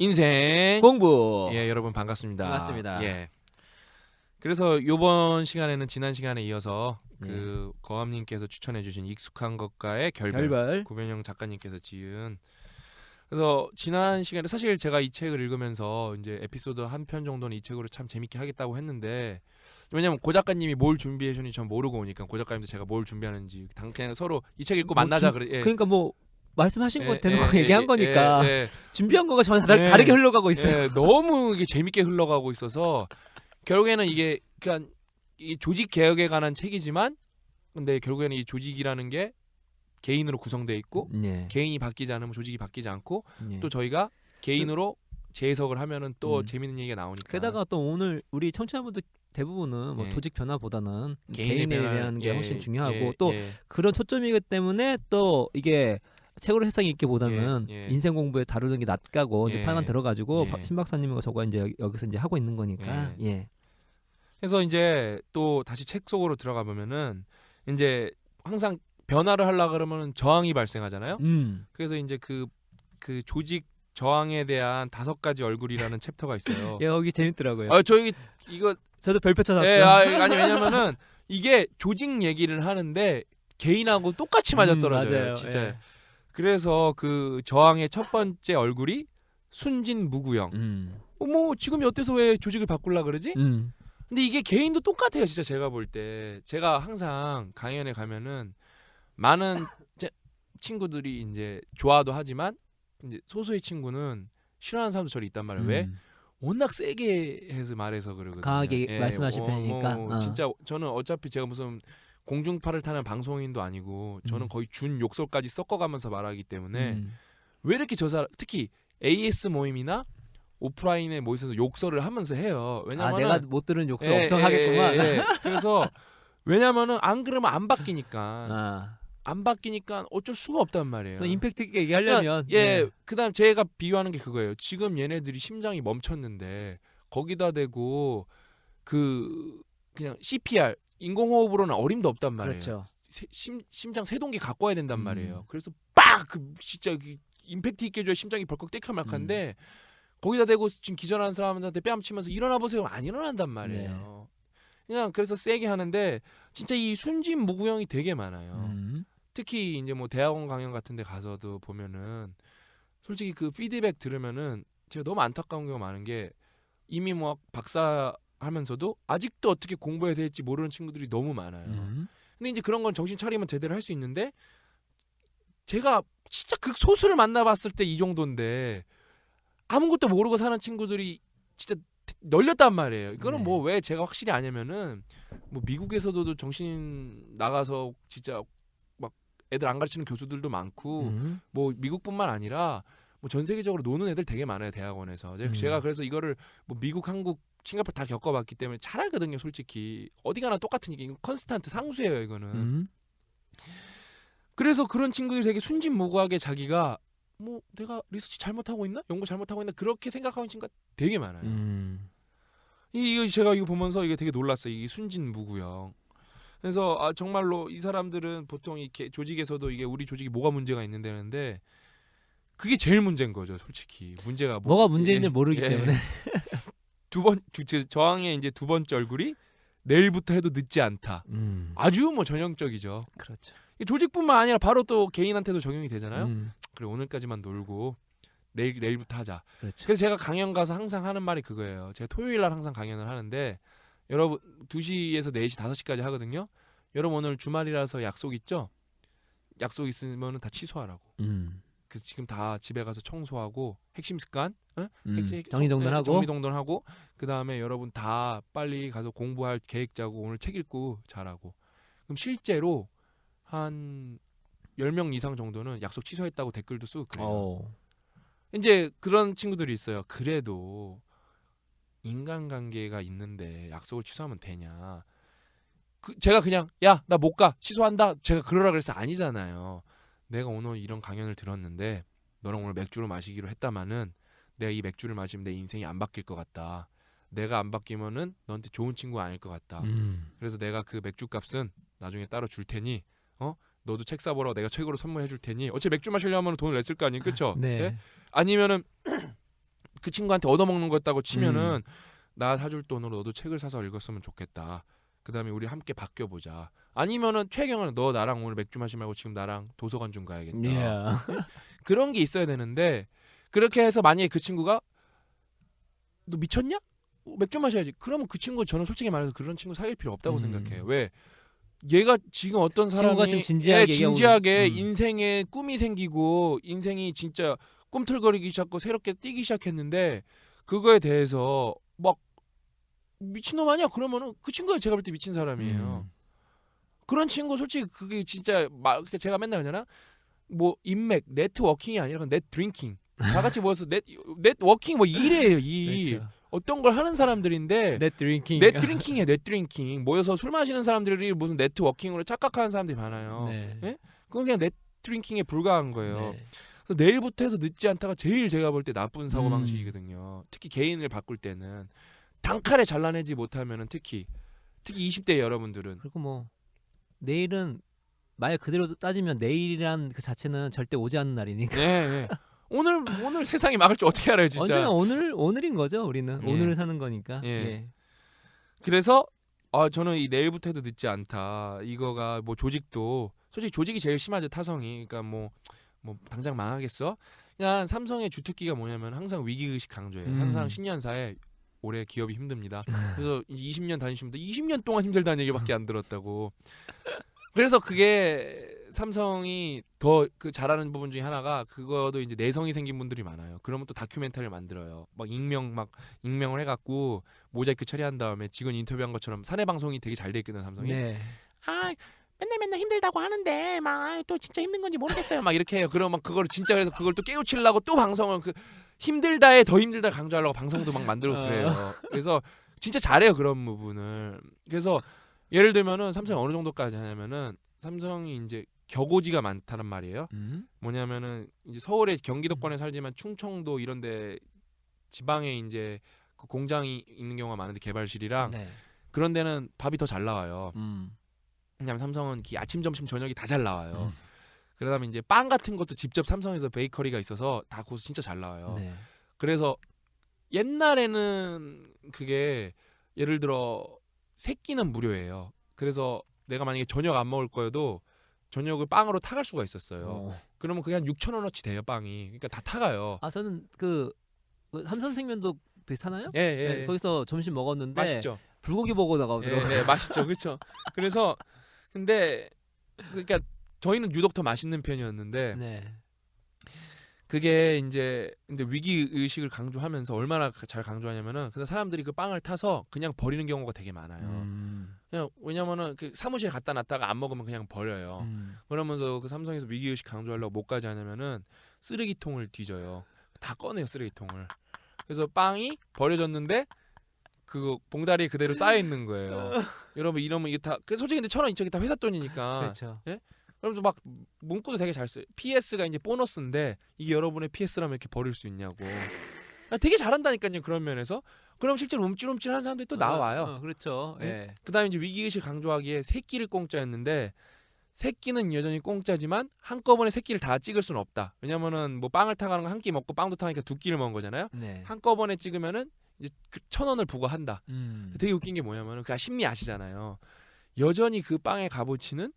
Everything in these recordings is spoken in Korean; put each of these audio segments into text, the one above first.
인생 공부. 예 여러분 반갑습니다. 반갑습니다. 예. 그래서 이번 시간에는 지난 시간에 이어서 그 거함님께서 추천해주신 익숙한 것과의 결별. 구변영 작가님께서 지은. 그래서 지난 시간에 사실 제가 이 책을 읽으면서 이제 에피소드 한 편 정도는 이 책으로 참 재밌게 하겠다고 했는데 왜냐면 고 작가님이 뭘 준비해 주는지 전 모르고 오니까 고 작가님도 제가 뭘 준비하는지 그냥 서로 이 책 읽고 만나자 그래. 예. 그러니까 뭐 말씀하신 거 대놓고 얘기한 거니까 예. 준비한 거가 전혀 다르게 흘러가고 있어요. 예, 너무 이게 재밌게 흘러가고 있어서 결국에는 이게 그냥 이 조직 개혁에 관한 책이지만 근데 결국에는 이 조직이라는 게 개인으로 구성되어 있고 개인이 바뀌지 않으면 조직이 바뀌지 않고 또 저희가 개인으로 재해석을 하면은 또 재밌는 얘기가 나오니까. 게다가 또 오늘 우리 청취자분들 대부분은 뭐 조직 변화보다는 개인에 대한 게 훨씬 중요하고 또 그런 초점이기 때문에 또 이게 책으로 해석이 있기보다는 인생 공부에 다루는 게 낫다고 이제 판단 들어가지고 신 박사님과 저가 이제 여기서 이제 하고 있는 거니까. 그래서 이제 또 다시 책 속으로 들어가 보면은 이제 항상 변화를 하려 그러면 저항이 발생하잖아요. 그래서 이제 그 조직 저항에 대한 5가지 얼굴이라는 챕터가 있어요. 예, 여기 재밌더라고요. 저희 이거 저도 별표 찾았어요. 예, 아니 왜냐면은 이게 조직 얘기를 하는데 개인하고 똑같이 맞아떨어져요. 맞아요. 진짜. 예. 그래서 그 저항의 첫 번째 얼굴이 순진무구형. 뭐 지금이 어때서 왜 조직을 바꾸려 그러지? 근데 이게 개인도 똑같아요. 진짜 제가 볼 때 제가 항상 강연에 가면은 많은 친구들이 이제 좋아도 하지만 이제 소수의 친구는 싫어하는 사람도 저리 있단 말이에요. 왜? 워낙 세게 해서 말해서 그러거든요. 강하게 말씀하실 편이니까. 진짜 저는 어차피 제가 무슨 공중파를 타는 방송인도 아니고 저는 거의 준 욕설까지 섞어가면서 말하기 때문에 왜 이렇게 특히 AS 모임이나 오프라인에 모여서 욕설을 하면서 해요. 왜냐면 내가 못 들은 욕설 엄청 하겠구만. 그래서 왜냐면은 안 그러면 안 바뀌니까. 안 바뀌니까 어쩔 수가 없단 말이에요. 또 임팩트 있게 얘기하려면 그다음 제가 비유하는 게 그거예요. 지금 얘네들이 심장이 멈췄는데 거기다 대고 그냥 CPR 인공호흡으로는 어림도 없단 말이에요. 그렇죠. 심장 세동기 갖고 와야 된단 말이에요. 그래서 빡 진짜 임팩트 있게 줘야 심장이 벌컥 떼켜말한데 거기다 대고 지금 기절하는 사람한테 뺨치면서 일어나 보세요. 안 일어난단 말이에요. 그냥 그래서 세게 하는데 진짜 이 순진무구형이 되게 많아요. 특히 이제 뭐 대학원 강연 같은 데 가서도 보면은 솔직히 그 피드백 들으면은 제가 너무 안타까운 경우가 많은 게 이미 뭐 박사 하면서도 아직도 어떻게 공부해야 될지 모르는 친구들이 너무 많아요. 근데 이제 그런 건 정신 차리면 제대로 할 수 있는데 제가 진짜 극소수를 만나봤을 때 이 정도인데 아무것도 모르고 사는 친구들이 진짜 널렸단 말이에요. 이거는 뭐 왜 제가 확실히 아냐면은 뭐 미국에서도 정신 나가서 진짜 막 애들 안 가르치는 교수들도 많고 뭐 미국뿐만 아니라 뭐 전 세계적으로 노는 애들 되게 많아요. 대학원에서. 제가 그래서 이거를 뭐 미국, 한국, 싱가포르 다 겪어봤기 때문에 잘 알거든요. 솔직히 어디 가나 똑같은 얘기. 컨스탄트 상수예요. 이거는. 그래서 그런 친구들이 되게 순진무구하게 자기가 뭐 내가 리서치 잘못하고 있나? 연구 잘못하고 있나? 그렇게 생각하는 친구가 되게 많아요. 이거 제가 이거 보면서 이게 되게 놀랐어요. 이게 순진무구형. 그래서 정말로 이 사람들은 보통 이렇게 조직에서도 이게 우리 조직이 뭐가 문제가 있는데 그게 제일 문제인 거죠. 솔직히 문제가 뭐가 문제인지 모르기 때문에. 저항의 이제 두 번째 얼굴이 내일부터 해도 늦지 않다. 아주 뭐 전형적이죠. 그렇죠. 조직뿐만 아니라 바로 또 개인한테도 적용이 되잖아요. 그래 오늘까지만 놀고 내일부터 하자. 그렇죠. 그래서 제가 강연 가서 항상 하는 말이 그거예요. 제가 토요일 날 항상 강연을 하는데 여러분 2시에서 4시 5시까지 하거든요. 여러분 오늘 주말이라서 약속 있죠? 약속 있으면 다 취소하라고. 그래서 지금 다 집에 가서 청소하고 핵심 습관 정리정돈하고 그 다음에 여러분 다 빨리 가서 공부할 계획 짜고 오늘 책 읽고 자라고. 그럼 실제로 한 10명 이상 정도는 약속 취소했다고 댓글도 쓰고 그래요. 이제 그런 친구들이 있어요. 그래도 인간관계가 있는데 약속을 취소하면 되냐. 제가 그냥 야 나 못 가 취소한다 제가 그러라 그래서 아니잖아요. 내가 오늘 이런 강연을 들었는데 너랑 오늘 맥주를 마시기로 했다마는 내가 이 맥주를 마시면 내 인생이 안 바뀔 것 같다. 내가 안 바뀌면은 너한테 좋은 친구가 아닐 것 같다. 그래서 내가 그 맥주 값은 나중에 따로 줄 테니 너도 책 사보라고 내가 책으로 선물해 줄 테니 어차피 맥주 마시려면 돈을 냈을 거 아니에요. 그렇죠? 네. 아니면은 그 친구한테 얻어먹는 거였다고 치면은 나 사줄 돈으로 너도 책을 사서 읽었으면 좋겠다. 그다음에 우리 함께 바뀌어보자. 아니면은 최경은 너 나랑 오늘 맥주 마시 말고 지금 나랑 도서관 좀 가야겠다. 그런 게 있어야 되는데 그렇게 해서 만약에 그 친구가 너 미쳤냐? 맥주 마셔야지. 그러면 그 친구 저는 솔직히 말해서 그런 친구 사귈 필요 없다고 생각해요. 왜? 얘가 지금 어떤 사람이 좀 진지하게 인생에 꿈이 생기고 인생이 진짜 꿈틀거리기 시작하고 새롭게 뛰기 시작했는데 그거에 대해서 막 미친놈 아니야? 그러면은 그 친구가 제가 볼 때 미친 사람이에요. 그런 친구 솔직히 그게 진짜 제가 맨날 하잖아. 뭐 인맥, 네트워킹이 아니라 넷 드링킹. 다 같이 모여서 넷워킹 뭐 일이에요. 그렇죠. 어떤 걸 하는 사람들인데 넷 드링킹이야. 넷 드링킹. 모여서 술 마시는 사람들이 무슨 네트워킹으로 착각하는 사람들이 많아요. 네. 예? 그건 그냥 넷 드링킹에 불과한 거예요. 네. 그래서 내일부터 해서 늦지 않다가 제일 제가 볼 때 나쁜 사고 방식이거든요. 특히 개인을 바꿀 때는 단칼에 잘라내지 못하면은 특히 20대 여러분들은 그리고 뭐 내일은 말 그대로 따지면 내일이란 그 자체는 절대 오지 않는 날이니까. 네. 오늘 세상이 막을 줄 어떻게 알아요, 진짜. 언제나 오늘인 거죠, 우리는. 예. 오늘을 사는 거니까. 예. 그래서 저는 이 내일부터 해도 늦지 않다. 이거가 뭐 조직도 솔직히 조직이 제일 심하죠, 타성이. 그러니까 뭐 당장 망하겠어? 그냥 삼성의 주특기가 뭐냐면 항상 위기 의식 강조해요. 항상 신년사에 올해 기업이 힘듭니다. 그래서 20년 다니시면 20년 동안 힘들다는 얘기밖에 안 들었다고. 그래서 그게 삼성이 더 그 잘하는 부분 중에 하나가 그거도 이제 내성이 생긴 분들이 많아요. 그러면 또 다큐멘터리를 만들어요. 익명을 해갖고 모자이크 처리한 다음에 직원 인터뷰한 것처럼 사내 방송이 되게 잘 돼 있거든 삼성이. 네. 맨날 힘들다고 하는데 막 또 진짜 힘든 건지 모르겠어요. 막 이렇게 해요. 그러면 막 그거를 진짜 그래서 그걸 또 깨우치려고 또 방송을 힘들다에 더 힘들다 강조하려고 방송도 막 만들고 그래요. 그래서 진짜 잘해요 그런 부분을. 그래서 예를 들면은 삼성이 어느 정도까지 하냐면은 삼성이 이제 격오지가 많다는 말이에요. 뭐냐면은 이제 서울에 경기도권에 살지만 충청도 이런데 지방에 이제 그 공장이 있는 경우가 많은데 개발실이랑 그런 데는 밥이 더 잘 나와요. 왜냐면 삼성은 아침, 점심, 저녁이 다 잘 나와요. 그러다면 이제 빵 같은 것도 직접 삼성에서 베이커리가 있어서 다 거기서 진짜 잘 나와요. 그래서 옛날에는 그게 예를 들어 세 끼는 무료예요. 그래서 내가 만약에 저녁 안 먹을 거여도 저녁을 빵으로 타갈 수가 있었어요. 그러면 그게 한 6,000원어치 돼요, 빵이. 그러니까 다 타가요. 저는 그 삼성생면도 비슷하나요? 예. 거기서 점심 먹었는데 맛있죠. 불고기 버거 나가더라고요. 예, 맛있죠, 그렇죠. 그래서 근데 그러니까 저희는 유독 더 맛있는 편이었는데 그게 이제 근데 위기 의식을 강조하면서 얼마나 잘 강조하냐면은 그래서 사람들이 그 빵을 타서 그냥 버리는 경우가 되게 많아요. 그냥 왜냐면은 그 사무실에 갖다 놨다가 안 먹으면 그냥 버려요. 그러면서 그 삼성에서 위기 의식 강조하려고 뭐까지 하냐면은 쓰레기통을 뒤져요. 다 꺼내요 쓰레기통을. 그래서 빵이 버려졌는데 그 봉다리에 그대로 쌓여 있는 거예요. 여러분 이러면 이게 다 솔직히 근데 1,000원 2,000원 다 회사 돈이니까. 그렇죠. 예? 그러면서 막 문구도 되게 잘 써요. PS가 이제 보너스인데 이게 여러분의 PS라면 이렇게 버릴 수 있냐고. 되게 잘한다니까요 그런 면에서. 그럼 실제로 움찔움찔한 사람들이 또 나와요. 그렇죠. 예. 그다음에 이제 위기의식 강조하기에 세 끼를 공짜였는데 세 끼는 여전히 공짜지만 한꺼번에 세 끼를 다 찍을 수는 없다. 왜냐면은 뭐 빵을 타가는 거 한 끼 먹고 빵도 타니까 두 끼를 먹은 거잖아요. 한꺼번에 찍으면은 이제 1,000원을 부과한다. 되게 웃긴 게 뭐냐면은 그 심리 아시잖아요. 여전히 그 빵의 값어치는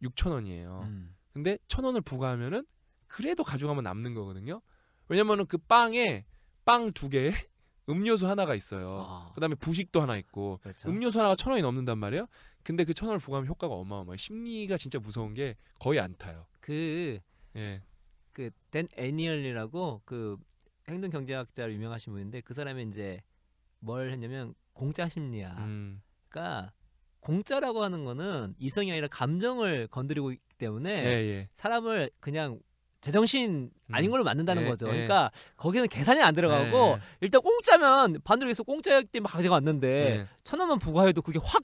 6,000원이에요. 근데 1,000원을 부과하면은 그래도 가져가면 남는 거거든요. 왜냐면은 그 빵에 빵 2개에 음료수 하나가 있어요. 그다음에 부식도 하나 있고 그렇죠. 음료수 하나가 1,000원이 넘는단 말이에요. 근데 그 1,000원을 부과하면 효과가 어마어마해요. 심리가 진짜 무서운 게 거의 안 타요. 그 댄 애니얼이라고 그 행동 경제학자로 유명하신 분인데 그 사람이 이제 뭘 했냐면 공짜 심리야. 그러니까 공짜라고 하는 거는 이성이 아니라 감정을 건드리고 있기 때문에 사람을 그냥 제정신 아닌 걸로 만든다는 거죠. 그러니까 거기는 계산이 안 들어가고 일단 공짜면 반대로 해서 공짜였기 때문에 가져갔는데 1,000원만 부과해도 그게 확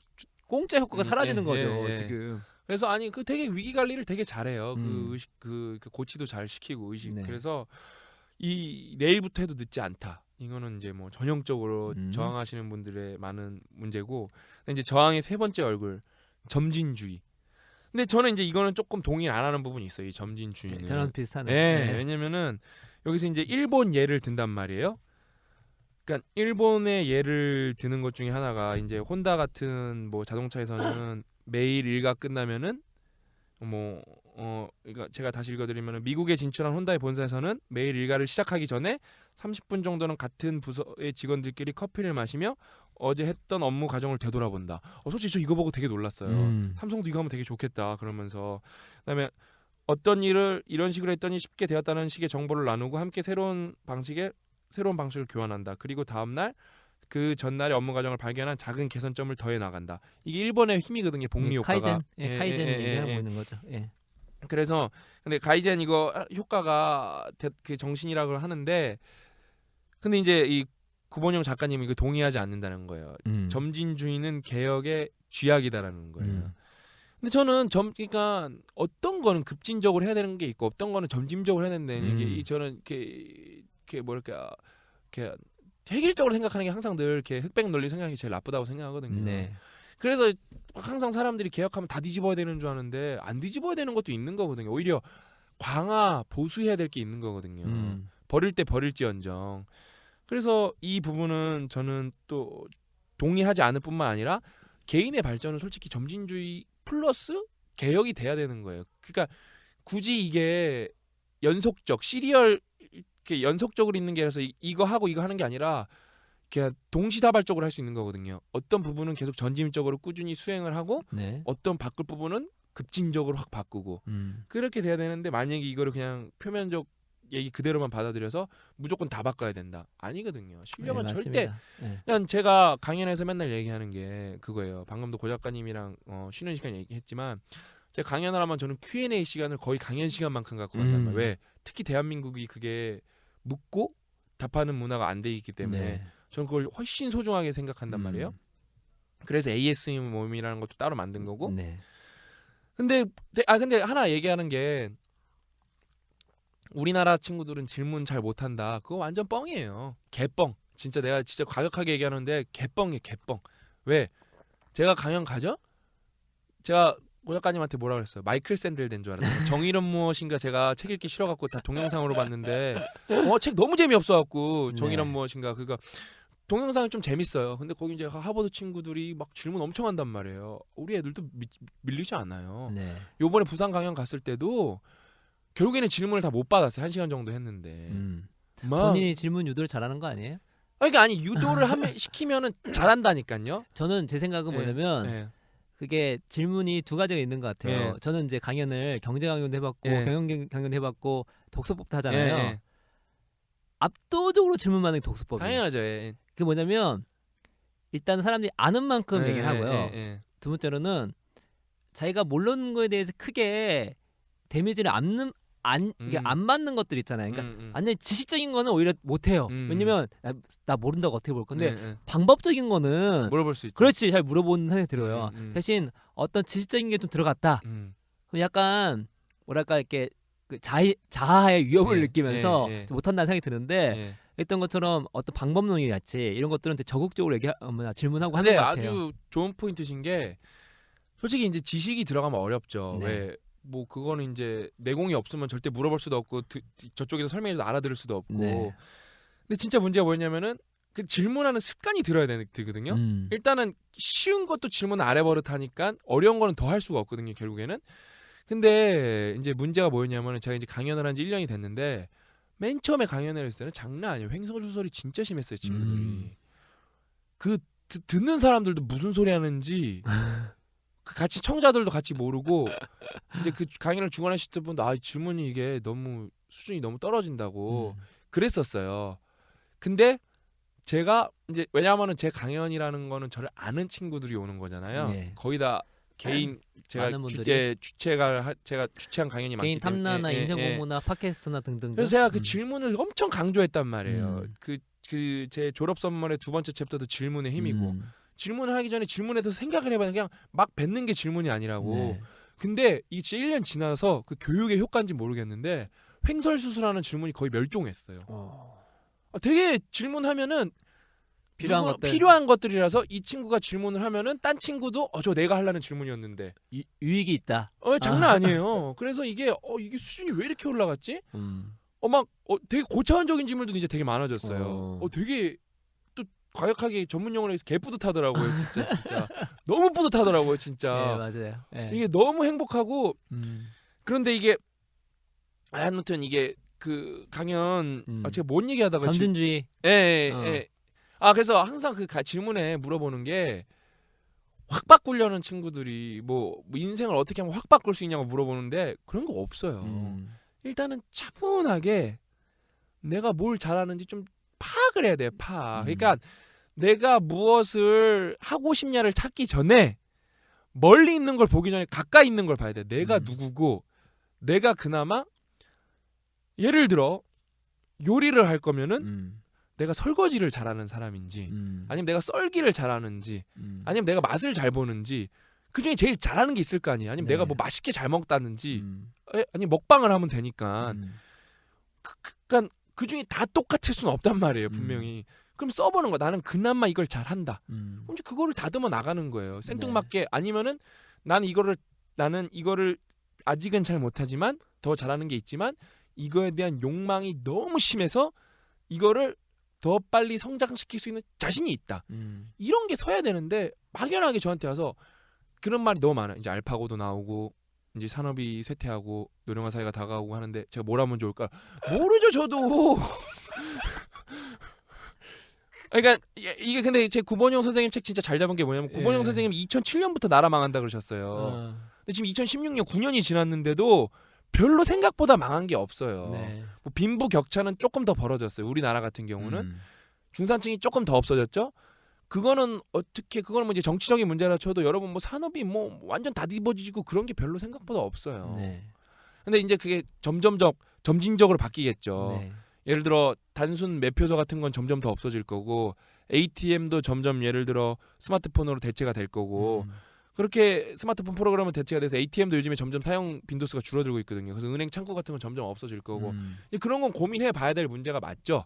공짜 효과가 사라지는 거죠. 지금. 그래서 아니 그 되게 위기 관리를 되게 잘해요. 그 의식 그 고치도 잘 시키고 의식. 그래서 이 내일부터 해도 늦지 않다. 이거는 이제 뭐 전형적으로 저항하시는 분들의 많은 문제고, 이제 저항의 세 번째 얼굴 점진주의. 근데 저는 이제 이거는 조금 동의 안 하는 부분이 있어요. 이 점진주의는. 저랑 비슷하네. 왜냐면은 여기서 이제 일본 예를 든단 말이에요. 그러니까 일본의 예를 드는 것 중에 하나가 이제 혼다 같은 뭐 자동차에서는 매일 일과 끝나면은 그러니까 제가 다시 읽어드리면은 미국에 진출한 혼다의 본사에서는 매일 일과를 시작하기 전에 30분 정도는 같은 부서의 직원들끼리 커피를 마시며 어제 했던 업무 과정을 되돌아본다. 솔직히 저 이거 보고 되게 놀랐어요. 삼성도 이거 하면 되게 좋겠다. 그러면서 그다음에 어떤 일을 이런 식으로 했더니 쉽게 되었다는 식의 정보를 나누고 함께 새로운 방식을 교환한다. 그리고 다음날 그 전날의 업무 과정을 발견한 작은 개선점을 더해 나간다. 이게 일본의 힘이거든요. 복리 효과가. 카이젠 얘기하고 있는 거죠. 예. 그래서 근데 가이젠 이거 효과가 그 정신이라고 하는데 근데 이제 이 구본영 작가님이 이거 동의하지 않는다는 거예요. 점진주의는 개혁의 쥐약이다라는 거예요. 근데 저는 그러니까 어떤 거는 급진적으로 해야 되는 게 있고 어떤 거는 점진적으로 해야 된다는 게 저는 이렇게 뭐랄까 이렇게 획일적으로 생각하는 게 항상 늘 이렇게 흑백 논리 생각이 제일 나쁘다고 생각하거든요. 네. 그래서 항상 사람들이 개혁하면 다 뒤집어야 되는 줄 아는데 안 뒤집어야 되는 것도 있는 거거든요. 오히려 강화 보수해야 될 게 있는 거거든요. 버릴 때 버릴지언정. 그래서 이 부분은 저는 또 동의하지 않을 뿐만 아니라 개인의 발전은 솔직히 점진주의 플러스 개혁이 돼야 되는 거예요. 그러니까 굳이 이게 연속적 시리얼 이렇게 연속적으로 있는 게 아니라서 이거 하고 이거 하는 게 아니라 그냥 동시다발적으로 할 수 있는 거거든요. 어떤 부분은 계속 전진적으로 꾸준히 수행을 하고 네. 어떤 바꿀 부분은 급진적으로 확 바꾸고 그렇게 돼야 되는데 만약에 이거를 그냥 표면적 얘기 그대로만 받아들여서 무조건 다 바꿔야 된다. 아니거든요. 실력은 네, 절대. 네. 그냥 제가 강연에서 맨날 얘기하는 게 그거예요. 방금도 고 작가님이랑 쉬는 시간 얘기했지만 제가 강연을 하면 저는 Q&A 시간을 거의 강연 시간만큼 갖고 간단 말이에요. 왜? 특히 대한민국이 그게 묻고 답하는 문화가 안 돼 있기 때문에 네. 저는 그걸 훨씬 소중하게 생각한단 말이에요. 그래서 ASM 모임이라는 것도 따로 만든 거고. 네. 근데 하나 얘기하는 게 우리나라 친구들은 질문 잘 못한다. 그거 완전 뻥이에요. 개뻥. 진짜 내가 진짜 과격하게 얘기하는데 개뻥이에요. 개뻥. 왜? 제가 강연 가죠? 제가 고 작가님한테 뭐라 그랬어요? 마이클 샌델 된 줄 알았어요. 정의는 무엇인가 제가 책 읽기 싫어갖고 다 동영상으로 봤는데 책 너무 재미없어갖고 정의는 무엇인가 그거 동영상이 좀 재밌어요. 근데 거기 이제 하버드 친구들이 막 질문 엄청 한단 말이에요. 우리 애들도 밀리지 않아요. 네. 요번에 부산 강연 갔을 때도 결국에는 질문을 다 못 받았어요. 1시간 정도 했는데. 본인이 질문 유도를 잘하는 거 아니에요? 아니 유도를 시키면은 잘한다니까요. 저는 제 생각은 뭐냐면 그게 질문이 두 가지가 있는 것 같아요. 저는 이제 강연을 경제 강연도 해봤고 경영 강연도 해봤고 독서법도 하잖아요. 압도적으로 질문 많은 게 독서법이에요. 당연하죠. 그게 뭐냐면 일단 사람들이 아는 만큼 얘기를 하고요. 두 번째로는 자기가 모르는 거에 대해서 크게 데미지를 안 맞는 것들 있잖아요. 그러니까 완전 지식적인 거는 오히려 못해요. 왜냐면 나 모른다고 어떻게 볼 건데 방법적인 거는 물어볼 수 있죠. 그렇지, 잘 물어보는 생각이 들어요. 대신 어떤 지식적인 게 좀 들어갔다. 그럼 약간 뭐랄까 이렇게 그 자아의 위협을 느끼면서 못한다는 생각이 드는데 했던 것처럼 어떤 방법론이랄지 이런 것들은 되게 적극적으로 질문하고 하는 것 같아요. 아주 좋은 포인트신 게 솔직히 이제 지식이 들어가면 어렵죠. 네. 왜? 뭐 그거는 이제 내공이 없으면 절대 물어볼 수도 없고 저쪽에서 설명해서 알아들을 수도 없고. 네. 근데 진짜 문제가 뭐냐면은 그 질문하는 습관이 들어야 되거든요. 일단은 쉬운 것도 질문을 안 해버릇하니까 어려운 거는 더 할 수가 없거든요. 결국에는. 근데 이제 문제가 뭐였냐면은 제가 이제 강연을 한 지 1년이 됐는데 맨 처음에 강연을 했을 때는 장난 아니에요. 횡설수설이 진짜 심했어요. 친구들이. 그 듣는 사람들도 무슨 소리 하는지 그 같이 청자들도 같이 모르고 이제 그 강연을 중간하실 때 보면 질문이 이게 너무 수준이 너무 떨어진다고 그랬었어요. 근데 제가 이제 왜냐하면은 제 강연이라는 거는 저를 아는 친구들이 오는 거잖아요. 네. 거의 다 개인 제가 제가 주최한 강연이 많기 개인 때문에 탐나나 인생 공부나 팟캐스트나 등등. 그래서 제가 그 질문을 엄청 강조했단 말이에요. 그 제 졸업 선물의 두 번째 챕터도 질문의 힘이고 질문을 하기 전에 질문에 대해서 생각을 해봐야 그냥 막 뱉는 게 질문이 아니라고. 네. 근데 이게 진짜 1년 지나서 그 교육의 효과인지 모르겠는데 횡설수설하는 질문이 거의 멸종했어요. 되게 질문하면은 필요한 것들이라서 이 친구가 질문을 하면은 딴 친구도 저 내가 하려는 질문이었는데 유익이 있다. 장난 아니에요. 그래서 이게 수준이 왜 이렇게 올라갔지? 되게 고차원적인 질문도 이제 되게 많아졌어요. 되게 과격하게 전문 용어로 해서 개 뿌듯하더라고요. 진짜 너무 뿌듯하더라고요. 진짜. 네, 맞아요. 네. 이게 너무 행복하고 그런데 이게 아무튼 이게 그 강연 제가 뭔 얘기하다가 점진주의. 예. 그래서 항상 그 질문에 물어보는 게 확 바꾸려는 친구들이 뭐 인생을 어떻게 하면 확 바꿀 수 있냐고 물어보는데 그런 거 없어요. 일단은 차분하게 내가 뭘 잘하는지 좀 파악을 해야 돼. 그러니까 내가 무엇을 하고 싶냐를 찾기 전에 멀리 있는 걸 보기 전에 가까이 있는 걸 봐야 돼. 내가 누구고 내가 그나마 예를 들어 요리를 할 거면은 내가 설거지를 잘하는 사람인지 아니면 내가 썰기를 잘하는지 아니면 내가 맛을 잘 보는지 그중에 제일 잘하는 게 있을 거 아니에요. 아니면 내가 뭐 맛있게 잘 먹다는지 아니면 먹방을 하면 되니까 그러니까 그중에 다 똑같을 수는 없단 말이에요. 분명히. 그럼 써보는 거. 나는 그나마 이걸 잘한다. 그럼 이제 그거를 다듬어 나가는 거예요. 생뚱맞게. 아니면은 나는 이거를 아직은 잘 못하지만 더 잘하는 게 있지만 이거에 대한 욕망이 너무 심해서 이거를 더 빨리 성장시킬 수 있는 자신이 있다. 이런 게 서야 되는데 막연하게 저한테 와서 그런 말이 너무 많아요. 이제 알파고도 나오고 이제 산업이 쇠퇴하고 노령화 사회가 다가오고 하는데 제가 뭘 하면 좋을까? 모르죠 저도. 그러니까 이게 근데 제 구본영 선생님 책 진짜 잘 잡은 게 뭐냐면 구본영 선생님이 2007년부터 나라 망한다 그러셨어요. 근데 지금 2016년 9년이 지났는데도 별로 생각보다 망한 게 없어요. 네. 뭐 빈부격차는 조금 더 벌어졌어요. 우리나라 같은 경우는 중산층이 조금 더 없어졌죠. 그거는 뭐 이제 정치적인 문제라 쳐도 여러분 뭐 산업이 뭐 완전 다 뒤집어지고 그런 게 별로 생각보다 없어요. 네. 근데 이제 그게 점진적으로 바뀌겠죠. 네. 예를 들어 단순 매표소 같은 건 점점 더 없어질 거고 ATM도 점점 예를 들어 스마트폰으로 대체가 될 거고 그렇게 스마트폰 프로그램은 대체가 돼서 ATM도 요즘에 점점 사용 빈도수가 줄어들고 있거든요. 그래서 은행 창구 같은 건 점점 없어질 거고 그런 건 고민해 봐야 될 문제가 맞죠.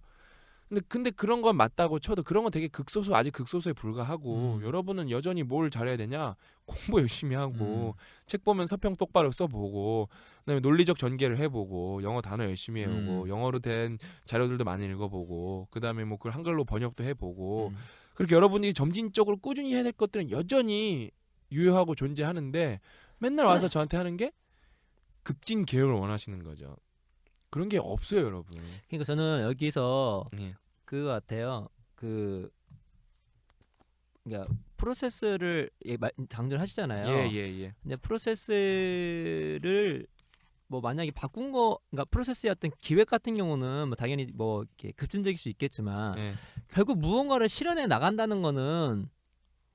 근데 그런 건 맞다고 쳐도 그런 건 되게 아직 극소수에 불과하고 여러분은 여전히 뭘 잘해야 되냐? 공부 열심히 하고 책 보면 서평 똑바로 써보고 그다음에 논리적 전개를 해보고 영어 단어 열심히 해오고 영어로 된 자료들도 많이 읽어보고 그다음에 뭐 그걸 한글로 번역도 해보고 그렇게 여러분이 점진적으로 꾸준히 해야 될 것들은 여전히 유효하고 존재하는데 맨날 와서 저한테 하는 게 급진 개혁을 원하시는 거죠. 그런 게 없어요, 여러분. 그러니까 저는 여기서 예. 그거 같아요. 그러니까 프로세스를 강조를 하시잖아요. 예. 근데 프로세스를 뭐 만약에 바꾼 거, 그러니까 프로세스의 어떤 기획 같은 경우는 뭐 당연히 뭐 이렇게 급진적일 수 있겠지만 결국 무언가를 실현해 나간다는 거는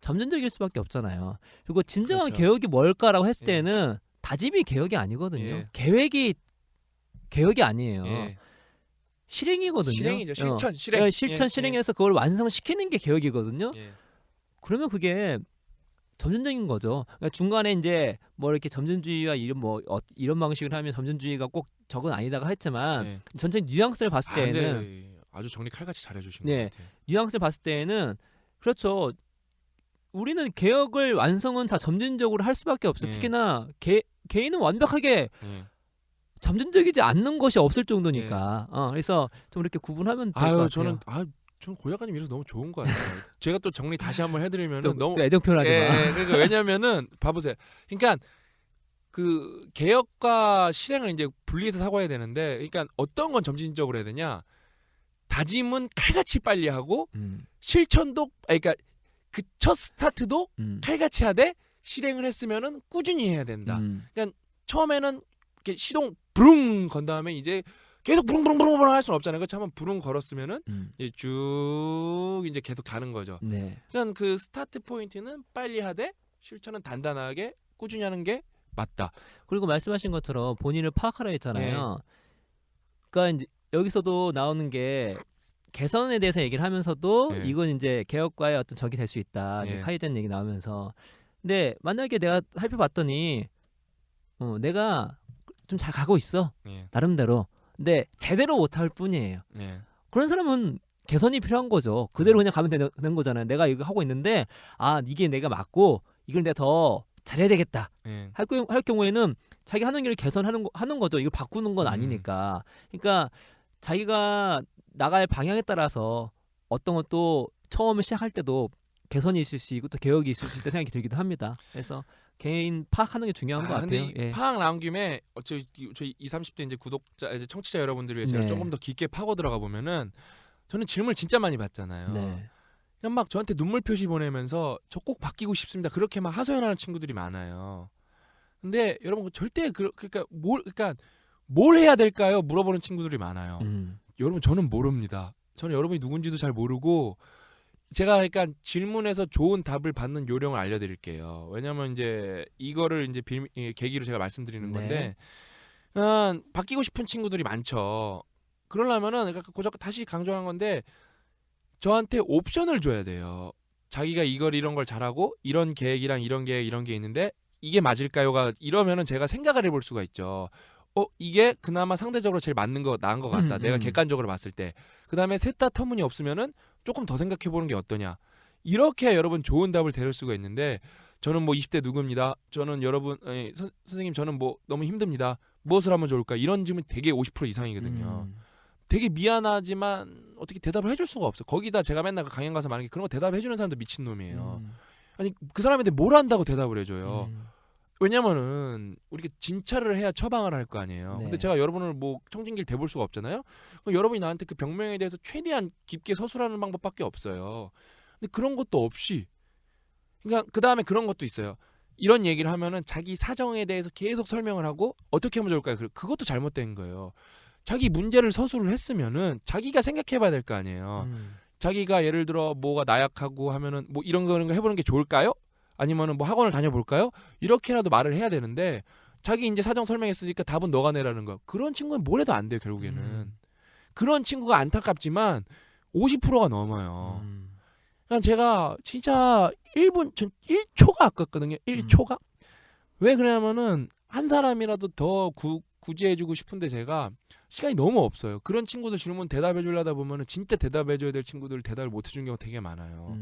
점진적일 수밖에 없잖아요. 그리고 진정한 그렇죠. 개혁이 뭘까라고 했을 때는 다짐이 개혁이 아니거든요. 계획이 개혁이 아니에요. 실행이거든요. 실행이죠. 실행해서 그걸 완성시키는 게 개혁이거든요. 그러면 그게 점진적인 거죠. 그러니까 중간에 이제 뭐 이렇게 점진주의와 이런 방식을 하면 점진주의가 꼭 저건 아니다가 했지만 전체 뉘앙스를 봤을 때에는 아주 정리 칼같이 잘해주신 것 같아요. 뉘앙스를 봤을 때에는 그렇죠. 우리는 개혁을 완성은 다 점진적으로 할 수밖에 없어요. 특히나 개인은 완벽하게 점진적이지 않는 것이 없을 정도니까. 그래서 좀 이렇게 구분하면 될 것 같아요. 저는 고약가님 이래서 너무 좋은 것 같아요. 제가 또 정리 다시 한번 해드리면 너무 또 애정 표현하지 마. 그러니까 왜냐면은 봐보세요. 그러니까 그 개혁과 실행을 이제 분리해서 사고해야 되는데, 그러니까 어떤 건 점진적으로 해야 되냐? 다짐은 칼같이 빨리 하고 실천도, 그러니까 그 첫 스타트도 칼같이 하되 실행을 했으면은 꾸준히 해야 된다. 그러니까 처음에는 이렇게 시동 부릉 건 다음에 이제 계속 부릉부릉부릉 할 수는 없잖아요. 그렇지 한번 부릉 걸었으면은 이제 쭉 이제 계속 가는 거죠. 그러니까 그 스타트 포인트는 빨리 하되 실천은 단단하게 꾸준히 하는 게 맞다. 그리고 말씀하신 것처럼 본인을 파악하라 했잖아요. 그러니까 이제 여기서도 나오는 게 개선에 대해서 얘기를 하면서도 이건 이제 개혁과의 어떤 적이 될 수 있다. 카이젠 얘기 나오면서. 근데 만약에 내가 살펴봤더니 내가 좀 잘 가고 있어. 나름대로. 근데 제대로 못할 뿐이에요. 그런 사람은 개선이 필요한 거죠. 그대로 그냥 가면 되는 거잖아요. 내가 이거 하고 있는데 이게 내가 맞고 이걸 내가 더 잘해야 되겠다. 할 경우에는 자기 하는 일을 개선하는 거죠. 이걸 바꾸는 건 아니니까. 그러니까 자기가 나갈 방향에 따라서 어떤 것도 처음에 시작할 때도 개선이 있을 수 있고 또 개혁이 있을 수 있다는 생각이 들기도 합니다. 그래서 개인 파악하는 게 중요한 것 같아요. 근데 파악 나온 김에 저희 20, 30대 이제 구독자, 이제 청취자 여러분들을 위해 제가 조금 더 깊게 파고 들어가 보면은 저는 질문을 진짜 많이 받잖아요. 그냥 막 저한테 눈물 표시 보내면서 저 꼭 바뀌고 싶습니다. 그렇게 막 하소연하는 친구들이 많아요. 근데 여러분 절대 그러니까 뭘 해야 될까요? 물어보는 친구들이 많아요. 여러분 저는 모릅니다. 저는 여러분이 누군지도 잘 모르고 제가 그러니까 질문에서 좋은 답을 받는 요령을 알려드릴게요. 왜냐하면 이제 이거를 이제 계기로 제가 말씀드리는 건데 바뀌고 싶은 친구들이 많죠. 그러려면은 그러니까 다시 강조하는 건데 저한테 옵션을 줘야 돼요. 자기가 이런 걸 잘하고 이런 계획이랑 이런 계획 이런 게 있는데 이게 맞을까요가 이러면은 제가 생각을 해볼 수가 있죠. 이게 그나마 상대적으로 제일 나은 것 같다. 내가 객관적으로 봤을 때. 그 다음에 셋 다 터무니 없으면은 조금 더 생각해보는 게 어떠냐. 이렇게 여러분 좋은 답을 데릴 수가 있는데 저는 뭐 20대 누구입니다. 저는 여러분 선생님 저는 뭐 너무 힘듭니다. 무엇을 하면 좋을까? 이런 질문 되게 50% 이상이거든요. 되게 미안하지만 어떻게 대답을 해줄 수가 없어. 거기다 제가 맨날 강연 가서 말하는 게 그런 거 대답해주는 사람도 미친놈이에요. 아니 그 사람한테 뭘 한다고 대답을 해줘요. 왜냐면은 우리가 진찰을 해야 처방을 할 거 아니에요. 근데 제가 여러분을 뭐 청진기를 대볼 수가 없잖아요. 그럼 여러분이 나한테 그 병명에 대해서 최대한 깊게 서술하는 방법밖에 없어요. 근데 그런 것도 없이 그러니까 그 다음에 그런 것도 있어요. 이런 얘기를 하면은 자기 사정에 대해서 계속 설명을 하고 어떻게 하면 좋을까요? 그것도 잘못된 거예요. 자기 문제를 서술을 했으면은 자기가 생각해봐야 될 거 아니에요. 자기가 예를 들어 뭐가 나약하고 하면은 뭐 이런 거 해보는 게 좋을까요? 아니면은 뭐 학원을 다녀볼까요? 이렇게라도 말을 해야 되는데 자기 이제 사정 설명했으니까 답은 너가 내라는 거. 그런 친구는 뭘 해도 안 돼요 결국에는. 그런 친구가 안타깝지만 50%가 넘어요. 그러니까 제가 진짜 1초가 아깝거든요. 1초가. 왜 그러냐면은 한 사람이라도 더 구제해주고 싶은데 제가 시간이 너무 없어요. 그런 친구들 질문 대답해 주려다 보면은 진짜 대답해 줘야 될 친구들 대답을 못 해준 경우가 되게 많아요.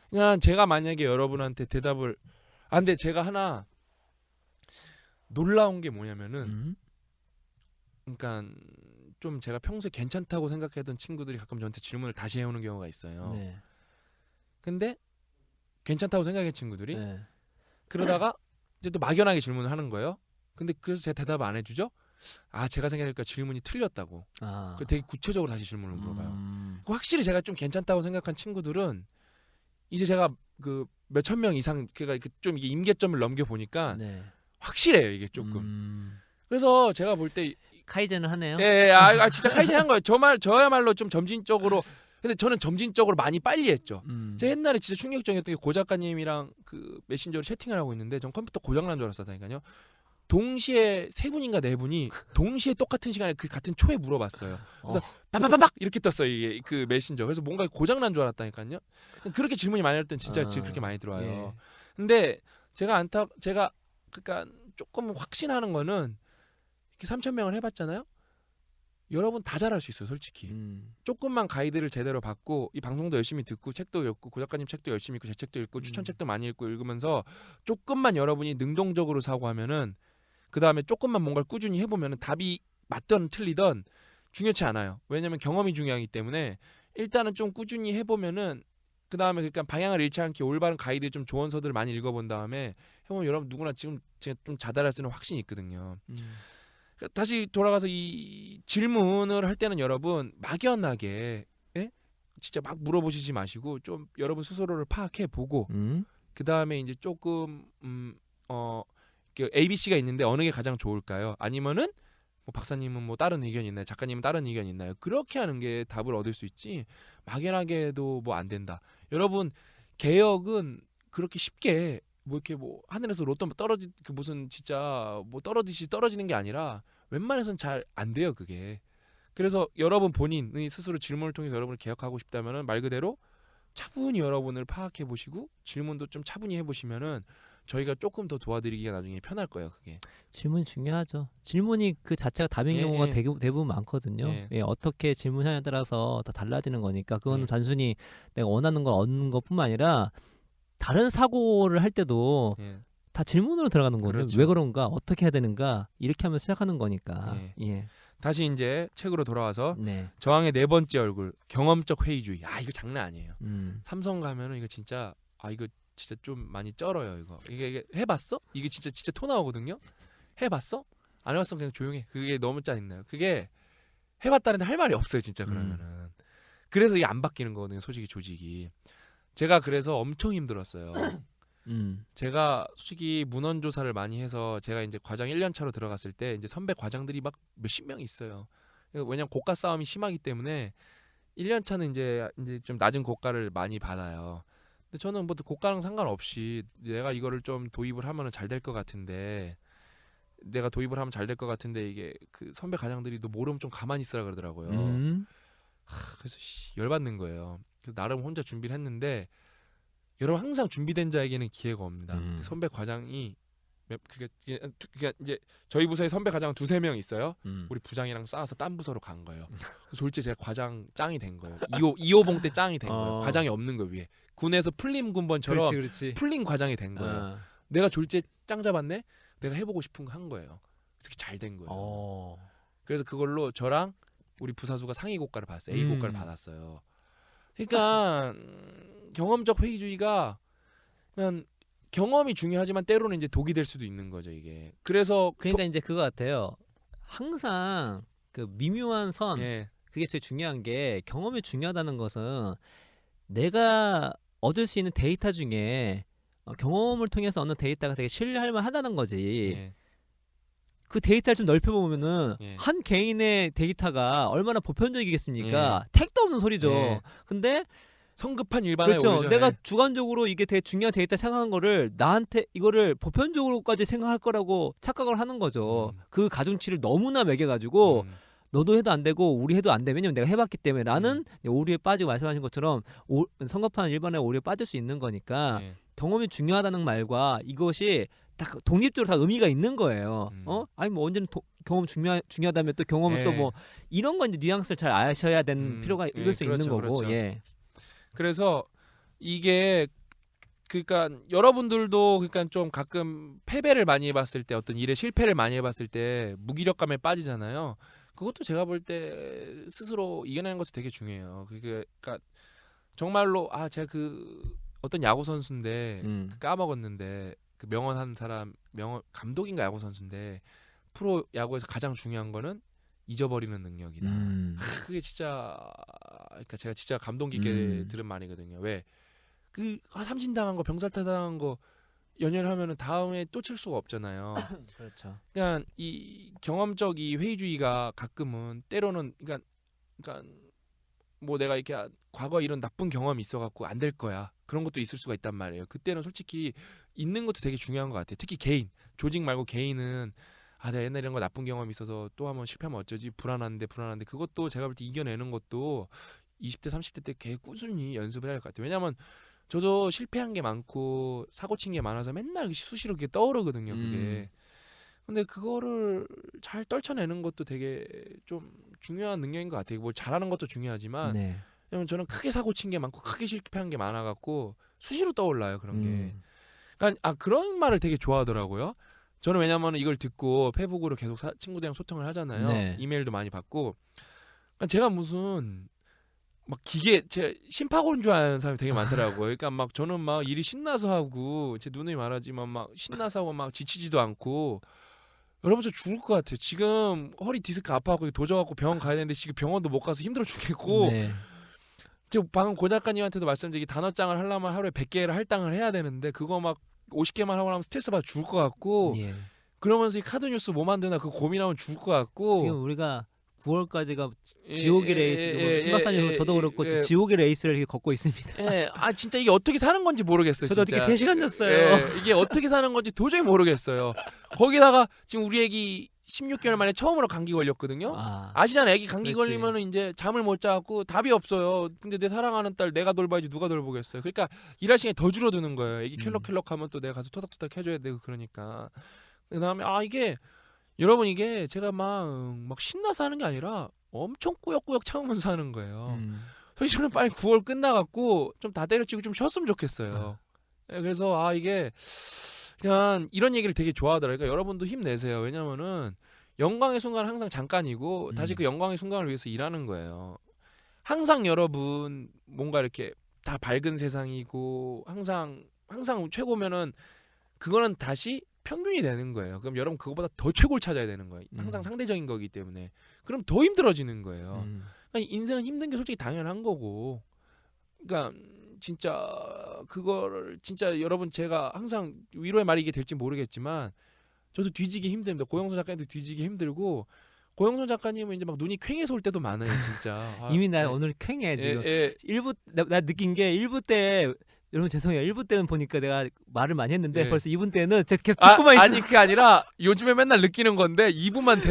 그냥 제가 만약에 여러분한테 대답을 근데 제가 하나 놀라운 게 뭐냐면은 그러니까 좀 제가 평소에 괜찮다고 생각했던 친구들이 가끔 저한테 질문을 다시 해오는 경우가 있어요. 근데 괜찮다고 생각한 친구들이 그러다가 이제 또 막연하게 질문을 하는 거예요. 근데 그래서 제가 대답 안 해주죠. 제가 생각하니까 질문이 틀렸다고. 되게 구체적으로 다시 질문을 물어봐요. 확실히 제가 좀 괜찮다고 생각한 친구들은 이제 제가 그 몇천 명 이상 그러니까 좀 이게 임계점을 넘겨 보니까 확실해요 이게 조금. 그래서 제가 볼 때 카이젠을 하네요. 진짜 카이젠 한 거예요. 저야말로 좀 점진적으로. 근데 저는 점진적으로 많이 빨리 했죠. 제가 옛날에 진짜 충격적이었던 게 고 작가님이랑 그 메신저로 채팅을 하고 있는데 전 컴퓨터 고장난 줄 알았다니까요. 동시에 세 분인가 네 분이 동시에 똑같은 시간에 그 같은 초에 물어봤어요. 그래서 빠바바박 이렇게 떴어요 이게 그 메신저. 그래서 뭔가 고장난 줄 알았다니까요. 그렇게 질문이 많이 할 땐 진짜 그렇게 많이 들어와요. 근데 제가 그러니까 조금 확신하는 거는 이렇게 3,000명을 해봤잖아요. 여러분 다 잘할 수 있어요 솔직히. 조금만 가이드를 제대로 받고 이 방송도 열심히 듣고 책도 읽고 고 작가님 책도 열심히 읽고 제 책도 읽고 추천책도 많이 읽고 읽으면서 조금만 여러분이 능동적으로 사고하면은 그 다음에 조금만 뭔가를 꾸준히 해보면은 답이 맞든 틀리든 중요치 않아요. 왜냐면 경험이 중요하기 때문에 일단은 좀 꾸준히 해보면은 그 다음에 그러니까 방향을 잃지 않게 올바른 가이드 좀 조언서들을 많이 읽어본 다음에 해보면 여러분 누구나 지금 제가 좀 자달할 수 있는 확신이 있거든요. 다시 돌아가서 이 질문을 할 때는 여러분 막연하게 진짜 막 물어보시지 마시고 좀 여러분 스스로를 파악해 보고 그 다음에 이제 조금 ABC가 있는데 어느 게 가장 좋을까요? 아니면은 뭐 박사님은 뭐 다른 의견이 있나요? 작가님은 다른 의견이 있나요? 그렇게 하는 게 답을 얻을 수 있지 막연하게 해도 뭐 안 된다. 여러분 개혁은 그렇게 쉽게 뭐 이렇게 뭐 하늘에서 로또 그 무슨 진짜 뭐 떨어지는 게 아니라 웬만해선 잘 안 돼요 그게. 그래서 여러분 본인이 스스로 질문을 통해서 여러분을 개혁하고 싶다면은 말 그대로 차분히 여러분을 파악해 보시고 질문도 좀 차분히 해보시면은 저희가 조금 더 도와드리기가 나중에 편할 거예요 그게. 질문이 중요하죠. 질문이 그 자체가 답인 경우가 대부분 많거든요. 어떻게 질문하냐에 따라서 다 달라지는 거니까 그거는 단순히 내가 원하는 걸 얻는 것뿐만 아니라 다른 사고를 할 때도 다 질문으로 들어가는 거예요. 그렇죠. 왜 그런가, 어떻게 해야 되는가 이렇게 하면 시작하는 거니까. 다시 이제 책으로 돌아와서 네. 저항의 네 번째 얼굴 경험적 회의주의. 아 이거 장난 아니에요. 음. 삼성 가면은 이거 진짜 이거 진짜 좀 많이 쩔어요 이거. 이게 해봤어? 이게 진짜 토 나오거든요. 해봤어? 안 해봤으면 그냥 조용해. 그게 너무 짜증나요. 그게 해봤다는데 할 말이 없어요 진짜 그러면은. 그래서 이게 안 바뀌는 거거든요 솔직히 조직이. 제가 그래서 엄청 힘들었어요. 제가 솔직히 문헌 조사를 많이 해서 제가 이제 과장 1년 차로 들어갔을 때 이제 선배 과장들이 막 몇십 명 있어요. 왜냐면 고가 싸움이 심하기 때문에 1년 차는 이제 좀 낮은 고가를 많이 받아요. 근데 저는 뭐 고가랑 상관없이 내가 이거를 좀 도입을 하면은 잘 될 것 같은데 내가 도입을 하면 잘 될 것 같은데 이게 그 선배 과장들이 너 모르면 좀 가만히 있으라 그러더라고요. 그래서 열받는 거예요. 그래서 나름 혼자 준비를 했는데 여러분 항상 준비된 자에게는 기회가 옵니다. 그 선배 과장이 그게 이제 저희 부서에 선배 과장 2-3명 있어요. 우리 부장이랑 싸워서 딴 부서로 간 거예요. 솔직히 제가 과장 짱이 된 거예요. 2호봉 때 짱이 된 거예요. 과장이 없는 거 위에 군에서 풀림 군번처럼 그렇지. 풀림 과장이 된 거예요. 내가 졸제 짱 잡았네. 내가 해보고 싶은 거 한 거예요. 그래서 잘 된 거예요. 그래서 그걸로 저랑 우리 부사수가 상위 고가를 받았어요. A 고가를 받았어요. 그러니까 경험적 회의주의가 그냥 경험이 중요하지만 때로는 이제 독이 될 수도 있는 거죠 이게. 그래서 그러니까 이제 그거 같아요. 항상 그 미묘한 선 예. 그게 제일 중요한 게 경험이 중요하다는 것은 내가 얻을 수 있는 데이터 중에 경험을 통해서 얻는 데이터가 되게 신뢰할 만하다는 거지. 예. 그 데이터를 좀 넓혀보면은 예. 한 개인의 데이터가 얼마나 보편적이겠습니까? 예. 택도 없는 소리죠. 예. 근데 성급한 일반화에 그렇죠. 오르죠. 내가 예. 주관적으로 이게 되게 중요한 데이터 생각한 거를 나한테 이거를 보편적으로까지 생각할 거라고 착각을 하는 거죠. 그 가중치를 너무나 매겨가지고 너도 해도 안 되고 우리 해도 안 돼. 왜냐면 내가 해봤기 때문에 나는 오류에 빠지고 말씀하신 것처럼 성급한 일반화에 오류에 빠질 수 있는 거니까 예. 경험이 중요하다는 말과 이것이 딱 독립적으로 다 의미가 있는 거예요. 아니 뭐 언제는 경험 중요하다면 또 경험은 예. 또 뭐 이런 건 이제 뉘앙스를 잘 아셔야 되는 필요가 있을 수 그렇죠, 있는 거고. 그렇죠. 예. 그래서 이게 그러니까 여러분들도 그러니까 좀 가끔 패배를 많이 해봤을 때 어떤 일에 실패를 많이 해봤을 때 무기력감에 빠지잖아요. 그것도 제가 볼 때 스스로 이겨내는 것도 되게 중요해요. 그러니까 정말로 제가 그 어떤 야구 선수인데 까먹었는데 그 명언한 사람 감독인가 야구 선수인데 프로 야구에서 가장 중요한 거는 잊어버리는 능력이다. 그게 진짜 그러니까 제가 진짜 감동 깊게 들은 말이거든요. 왜 그 삼진 당한 거 병살타 당한 거 연연하면은 다음에 또 칠 수가 없잖아요. 그렇죠. 그러니까 이 경험적 이 회의주의가 가끔은 때로는 그러니까 뭐 내가 이렇게 과거에 이런 나쁜 경험이 있어갖고 안 될 거야 그런 것도 있을 수가 있단 말이에요. 그때는 솔직히 있는 것도 되게 중요한 것 같아요. 특히 개인 조직 말고 개인은 내가 옛날에 이런 거 나쁜 경험이 있어서 또 한번 실패하면 어쩌지 불안한데 그것도 제가 볼 때 이겨내는 것도 20대 30대 때 계속 꾸준히 연습을 해야 할 것 같아요. 왜냐면 저도 실패한 게 많고 사고 친 게 많아서 맨날 수시로 그게 떠오르거든요. 그게. 근데 그거를 잘 떨쳐내는 것도 되게 좀 중요한 능력인 것 같아요. 뭐 잘하는 것도 중요하지만 네. 왜냐면 저는 크게 사고 친 게 많고 크게 실패한 게 많아갖고 수시로 떠올라요 그런 게. 그러니까 그런 말을 되게 좋아하더라고요. 저는 왜냐면 이걸 듣고 페북으로 계속 친구들이랑 소통을 하잖아요. 네. 이메일도 많이 받고. 그러니까 제가 무슨 막 제 심파고인 줄 아는 사람이 되게 많더라고요. 그러니까 막 저는 막 일이 신나서 하고 제 누누이 말하지만 막 신나서 하고 막 지치지도 않고 여러분 저 죽을 것 같아요. 지금 허리 디스크 아파갖고 도져갖고 병원 가야 되는데 지금 병원도 못 가서 힘들어 죽겠고 네. 지금 방금 고 작가님한테도 말씀드린 단어장을 하려면 하루에 100개를 할당을 해야 되는데 그거 막 50개만 하고 나면 스트레스 받아 죽을 것 같고 예. 그러면서 이 카드 뉴스 뭐 만드나 그거 고민하면 죽을 것 같고 지금 우리가 9월까지가 지옥의 레이스. 신 박사님 저도 그렇고 지옥의 레이스를 이렇게 걷고 있습니다. 예, 진짜 이게 어떻게 사는 건지 모르겠어요. 저도 진짜. 어떻게 3시간 잤어요. 예, 이게 어떻게 사는 건지 도저히 모르겠어요. 거기다가 지금 우리 애기 16개월 만에 처음으로 감기 걸렸거든요. 아시잖아요. 애기 감기 그렇지. 걸리면 이제 잠을 못 자고 답이 없어요. 근데 내 사랑하는 딸 내가 돌봐야지 누가 돌보겠어요. 그러니까 일할 시간이 더 줄어드는 거예요. 애기 켈럭켈럭하면 또 내가 가서 토닥토닥 해줘야 되고 그러니까. 그다음에 이게 여러분 이게 제가 막 신나서 하는 게 아니라 엄청 꾸역꾸역 참으면서 하는 거예요. 사실 저는 빨리 9월 끝나갖고 좀 다 때려치고 좀 쉬었으면 좋겠어요. 그래서 이게 그냥 이런 얘기를 되게 좋아하더라고요. 그러니까 여러분도 힘내세요. 왜냐면은 영광의 순간은 항상 잠깐이고 다시 그 영광의 순간을 위해서 일하는 거예요. 항상 여러분 뭔가 이렇게 다 밝은 세상이고 항상 최고면은 그거는 다시 평균이 되는 거예요. 그럼 여러분 그거보다 더 최고를 찾아야 되는 거예요. 항상 상대적인 거기 때문에. 그럼 더 힘들어지는 거예요. 그러니까 인생은 힘든 게 솔직히 당연한 거고. 그러니까 진짜 그거를 진짜 여러분 제가 항상 위로의 말이 이게 될지 모르겠지만 저도 뒤지기 힘듭니다. 고영선 작가님도 뒤지기 힘들고 고영선 작가님은 이제 막 눈이 퀭해서 올 때도 많아요, 진짜. 이미 나 오늘 퀭해 지금. 1부 나 느낀 게 1부 때 여러분 죄송해요. 1부 때는 보니까 내가 말을 많이 했는데 벌써 2부 때는 제가 계속 듣고만 있어. 아니 그게 아니라 요즘에 맨날 느끼는 건데 2부만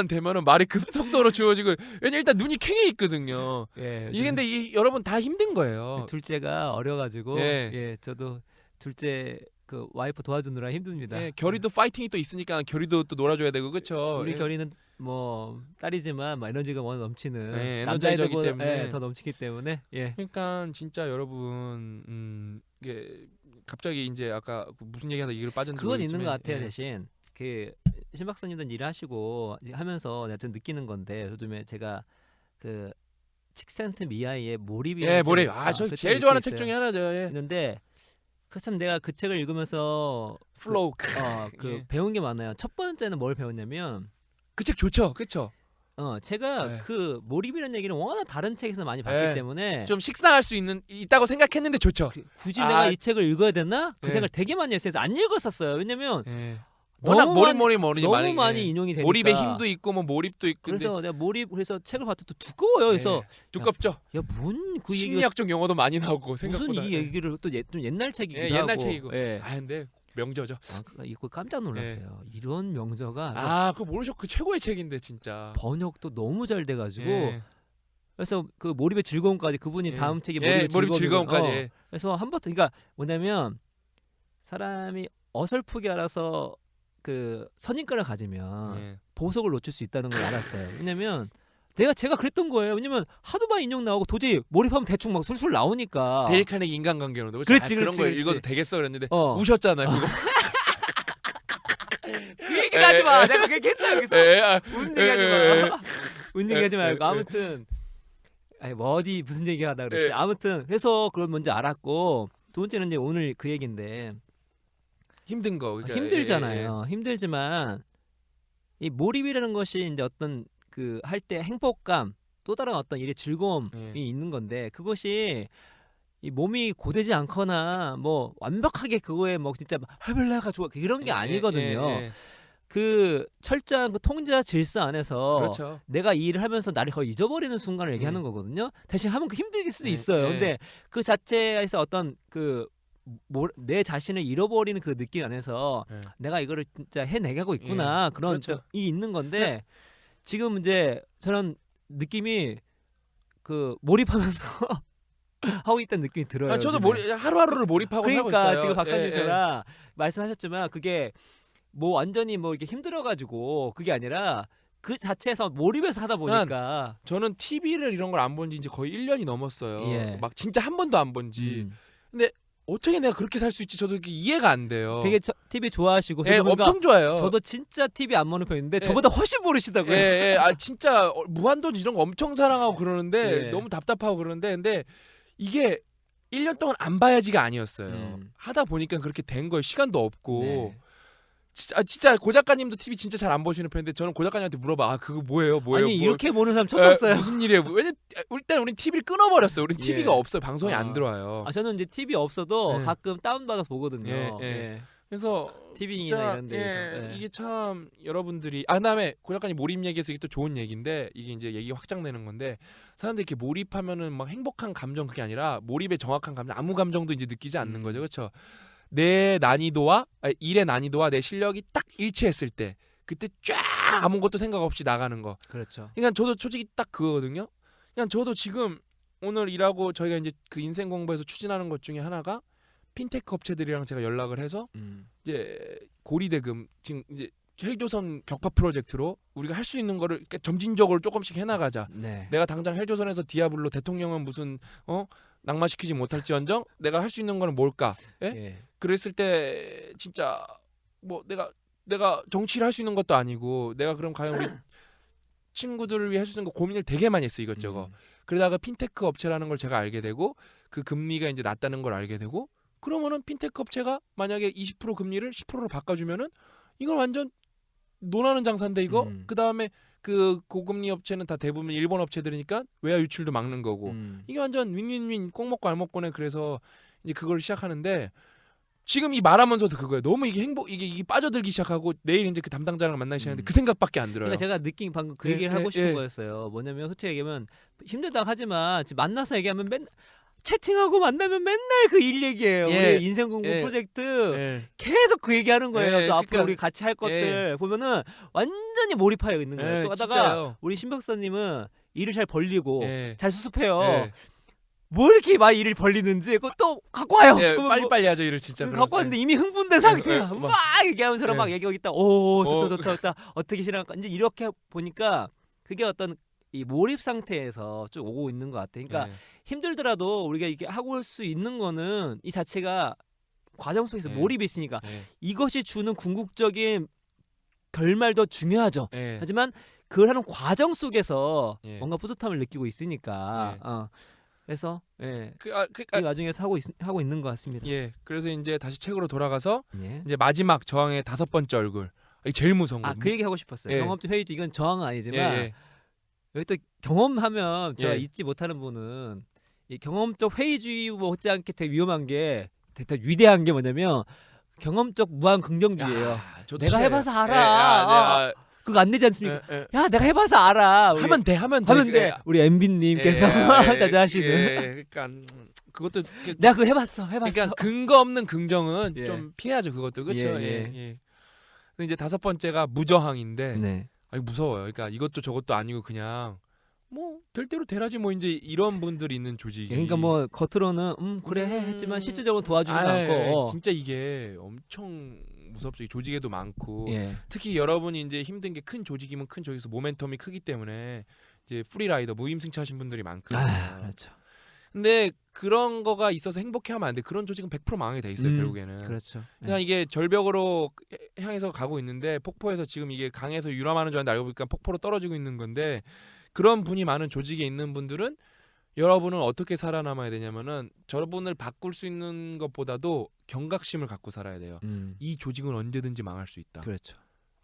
되면은 말이 급속도로 줄어지고 왜냐 일단 눈이 퀭해 있거든요. 이게 근데 여러분 다 힘든 거예요. 둘째가 어려가지고 저도 둘째 그 와이프 도와주느라 힘듭니다. 결이도 파이팅이 또 있으니까 결이도 또 놀아줘야 되고 그렇죠. 우리 결이는 뭐 딸이지만 막 에너지가 워낙 넘치는 에너지적이기 때문에 더 넘치기 때문에 그러니까 진짜 여러분 이게 갑자기 이제 아까 무슨 얘기하다 이걸 빠졌는지 그건 모르겠지만, 있는 것 같아요. 대신 그 신 박사님들 일하시고 하면서 내가 좀 느끼는 건데 요즘에 제가 그 칙센트 미아이의 몰입이라는 몰입. 저 제일 좋아하는 책 중에 하나죠. 있는데 참 내가 그 책을 읽으면서 플로우 배운 게 많아요. 첫 번째는 뭘 배웠냐면 그 책 좋죠, 그렇죠. 제가 그 몰입이라는 얘기는 워낙 다른 책에서 많이 봤기 때문에 좀 식상할 수 있다고 생각했는데 좋죠. 굳이 내가 이 책을 읽어야 되나? 그 생각을 되게 많이 했어요. 그래서 안 읽었었어요. 왜냐면 워낙 너무 많이 인용이 되니까. 몰입의 힘도 있고 뭐 몰입도 있고. 그래서 내가 그래서 책을 봤더니 또 두꺼워요. 그래서 두껍죠. 그 심리학적 용어도 많이 나오고 생각보다. 무슨 이 얘기를 또 좀 옛날 책이기도 하고. 옛날 책이고. 근데 명저죠. 이거 깜짝 놀랐어요. 이런 명저가. 그거 모르셨? 그 최고의 책인데 진짜. 번역도 너무 잘 돼가지고. 그래서 그 몰입의 즐거움까지 그분이 다음 책이 몰입 즐거움까지. 그래서 한번 그러니까 뭐냐면 사람이 어설프게 알아서 그 선입관을 가지면 보석을 놓칠 수 있다는 걸 알았어요. 왜냐면 제가 그랬던 거예요. 왜냐면 하도 많이 인용 나오고 도저히 몰입하면 대충 막 술술 나오니까. 데일 카네기 인간관계론도 그런 거 읽어도 되겠어 그랬는데 우셨잖아요. 그거. 그 얘기는 하지 마. 내가 그 얘기 했다 여기서. 운 얘기하지 마. 운 얘기하지 말고 아무튼 어디 무슨 얘기하다 그랬지. 아무튼 그래서 그걸 먼저 알았고 두 번째는 이제 오늘 그 얘기인데 힘든 거 그러니까 힘들잖아요. 힘들지만 이 몰입이라는 것이 이제 어떤 그 할 때 행복감 또 다른 어떤 일의 즐거움이 있는 건데 그것이 이 몸이 고되지 않거나 뭐 완벽하게 그거에 뭐 진짜 해볼래가 좋아 이런 게 아니거든요. 그 철저한 그 통제와 질서 안에서 그렇죠. 내가 이 일을 하면서 나를 거의 잊어버리는 순간을 얘기하는 거거든요. 대신 하면 그 힘들 수도 있어요. 근데 그 자체에서 어떤 내 자신을 잃어버리는 그 느낌 안에서 내가 이거를 진짜 해내가고 있구나 그런 그렇죠. 이 있는 건데 지금 이제 저는 느낌이 그 몰입하면서 하고 있다는 느낌이 들어요. 저도 하루하루를 몰입하고 살고 있어요. 그러니까 지금 박사님처럼 말씀하셨지만 그게 뭐 완전히 뭐 이렇게 힘들어가지고 그게 아니라 그 자체에서 몰입해서 하다 보니까 저는 TV를 이런 걸 안 본 지 이제 거의 1년이 넘었어요. 막 진짜 한 번도 안 본 지. 근데 어떻게 내가 그렇게 살 수 있지? 저도 이해가 안 돼요. 되게 TV 좋아하시고 엄청 좋아요. 저도 진짜 TV 안 보는 편인데 저보다 훨씬 모르시다고요. 진짜 무한도전 이런 거 엄청 사랑하고 그러는데 너무 답답하고 그러는데 근데 이게 1년 동안 안 봐야지가 아니었어요. 하다 보니까 그렇게 된 거예요. 시간도 없고. 진짜 고 작가님도 TV 진짜 잘 안 보시는 편인데 저는 고 작가님한테 물어봐. 그거 뭐예요? 아니 이렇게 보는 사람 처음 봤어요. 무슨 일이에요? 왜냐 일단 우린 TV를 끊어버렸어요. 우린 TV가 없어요. 방송이 안 들어와요. 저는 이제 TV 없어도 가끔 다운받아서 보거든요. 그래서 TV나 이런 데에서 이게 참 여러분들이 그다음에 고 작가님 몰입 얘기해서 이게 또 좋은 얘기인데 이게 이제 얘기 확장되는 건데 사람들이 이렇게 몰입하면은 막 행복한 감정 그게 아니라 몰입의 정확한 감정 아무 감정도 이제 느끼지 않는 거죠. 그렇죠? 내 난이도와 일의 난이도와 내 실력이 딱 일치했을 때 그때 쫙 아무것도 생각 없이 나가는 거. 그렇죠. 그러니까 저도 솔직히 딱 그거거든요. 그냥 저도 지금 오늘 일하고 저희가 이제 그 인생 공부에서 추진하는 것 중에 하나가 핀테크 업체들이랑 제가 연락을 해서 이제 고리대금 지금 이제 헬조선 격파 프로젝트로 우리가 할 수 있는 거를 점진적으로 조금씩 해나가자. 내가 당장 헬조선에서 디아블로 대통령은 무슨 낙마시키지 못할지언정 내가 할 수 있는 거는 뭘까? 그랬을 때 진짜 뭐 내가 내가 정치를 할 수 있는 것도 아니고 내가 그럼 과연 우리 친구들을 위해 할 수 있는 거 고민을 되게 많이 했어 이것저것. 그러다가 핀테크 업체라는 걸 제가 알게 되고 그 금리가 이제 낮다는 걸 알게 되고 그러면은 핀테크 업체가 만약에 20% 금리를 10%로 바꿔주면은 이건 완전 논하는 장사인데 이거. 그 다음에 그 고금리 업체는 다 대부분 일본 업체들이니까 외화 유출도 막는 거고 이게 완전 윈윈윈 꼭 먹고 알 먹고네. 그래서 이제 그걸 시작하는데 지금 이 말하면서도 그거예요. 너무 이게 이게 빠져들기 시작하고 내일 이제 그 담당자랑 만나기 시작하는데 그 생각밖에 안 들어요. 그러니까 제가 느낀 방금 그 얘기를 하고 싶은 거였어요. 뭐냐면 솔직히 얘기하면 힘들다 하지만 만나서 얘기하면 채팅하고 만나면 맨날 그 일 얘기예요. 우리 인생 공부 프로젝트 계속 그 얘기하는 거예요. 또 그러니까, 앞으로 우리 같이 할 것들 보면은 완전히 몰입하여 있는 거예요. 또 하다가 진짜요. 우리 신 박사님은 일을 잘 벌리고 잘 수습해요. 뭐 이렇게 많이 일을 벌리는지 그거 또 갖고 와요. 빨리빨리 하죠 일을 진짜. 갖고 왔는데 이미 흥분된 상태야. 막 얘기하면서 막 얘기하고 있다. 오 좋다 어떻게 실행할까. 이제 이렇게 보니까 그게 어떤 이 몰입 상태에서 쭉 오고 있는 것 같아. 그러니까 힘들더라도 우리가 이게 하고 올 수 있는 거는 이 자체가 과정 속에서 몰입이 있으니까 이것이 주는 궁극적인 결말도 중요하죠. 하지만 그걸 하는 과정 속에서 뭔가 뿌듯함을 느끼고 있으니까 그래서 그 와중에서 하고 있는 것 같습니다. 그래서 이제 다시 책으로 돌아가서 이제 마지막 저항의 5번째 얼굴. 이게 제일 무서운 거. 그 얘기 하고 싶었어요. 경험적 회의주 이건 저항은 아니지만 여기 또 경험하면 제가 잊지 못하는 분은 이 경험적 회의주의 못지않게 되게 위험한 게 되게 위대한 게 뭐냐면 경험적 무한 긍정주의예요. 내가 해봐서 알아. 그거 안 되지 않습니까? 야 내가 해봐서 알아. 하면 돼. 우리 MB님께서 자자하시는. 그러니까 그것도 내가 그거 해봤어. 그러니까 근거 없는 긍정은 좀 피해야죠. 그것도 그렇죠. 근데 이제 5번째가 무저항인데. 아니 무서워요. 그러니까 이것도 저것도 아니고 그냥 뭐 될 대로 되라지 뭐 이제 이런 분들이 있는 조직이. 그러니까 뭐 겉으로는 그래 했지만 실질적으로 도와주지도 않고. 진짜 이게 엄청 무섭죠. 이 조직에도 많고 특히 여러분이 이제 힘든 게 큰 조직이면 큰 조직에서 모멘텀이 크기 때문에 이제 프리라이더 무임승차하신 분들이 많거든요. 그렇죠. 근데 그런 거가 있어서 행복해하면 안 돼. 그런 조직은 100% 망하게 돼 있어요. 결국에는. 그렇죠. 그냥 이게 절벽으로 향해서 가고 있는데 폭포에서 지금 이게 강에서 유람하는 줄 알았는데 알고 보니까 폭포로 떨어지고 있는 건데 그런 분이 많은 조직에 있는 분들은 여러분은 어떻게 살아남아야 되냐면은 저분을 바꿀 수 있는 것보다도 경각심을 갖고 살아야 돼요. 이 조직은 언제든지 망할 수 있다. 그렇죠.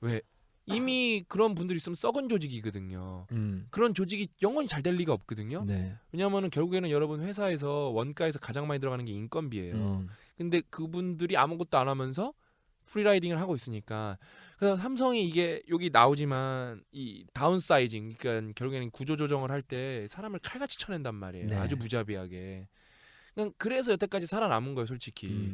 왜? 이미 그런 분들이 있으면 썩은 조직이거든요. 그런 조직이 영원히 잘 될 리가 없거든요. 왜냐하면 결국에는 여러분 회사에서 원가에서 가장 많이 들어가는 게 인건비예요. 근데 그분들이 아무것도 안 하면서 프리라이딩을 하고 있으니까 그래서 삼성이 이게 여기 나오지만 이 다운사이징 그러니까 결국에는 구조조정을 할 때 사람을 칼같이 쳐낸단 말이에요. 아주 무자비하게. 그냥 그래서 여태까지 살아남은 거예요, 솔직히.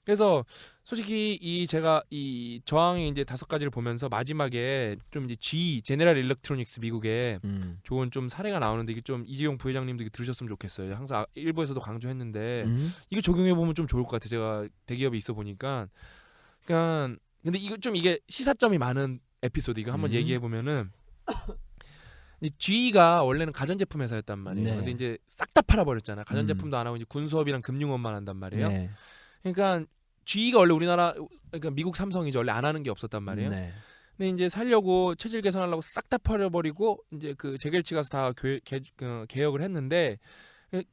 그래서 솔직히 제가 이 저항의 이제 5가지를 보면서 마지막에 좀 이제 제네럴 일렉트로닉스 미국에 좋은 좀 사례가 나오는데 이게 좀 이재용 부회장님도 들으셨으면 좋겠어요. 항상 일부에서도 강조했는데 이거 적용해 보면 좀 좋을 것 같아요. 제가 대기업에 있어 보니까. 그러니까 근데 이거 좀 이게 시사점이 많은 에피소드 이거 한번 얘기해 보면은 GE가 원래는 가전제품 회사였단 말이에요. 근데 이제 싹 다 팔아버렸잖아. 가전제품도 안 하고 이제 군수업이랑 금융업만 한단 말이에요. 그러니까 GE가 원래 우리나라 그러니까 미국 삼성이죠. 원래 안 하는 게 없었단 말이에요. 근데 이제 살려고 체질 개선하려고 싹 다 팔아버리고 이제 그 재결치 가서 다 개혁을 했는데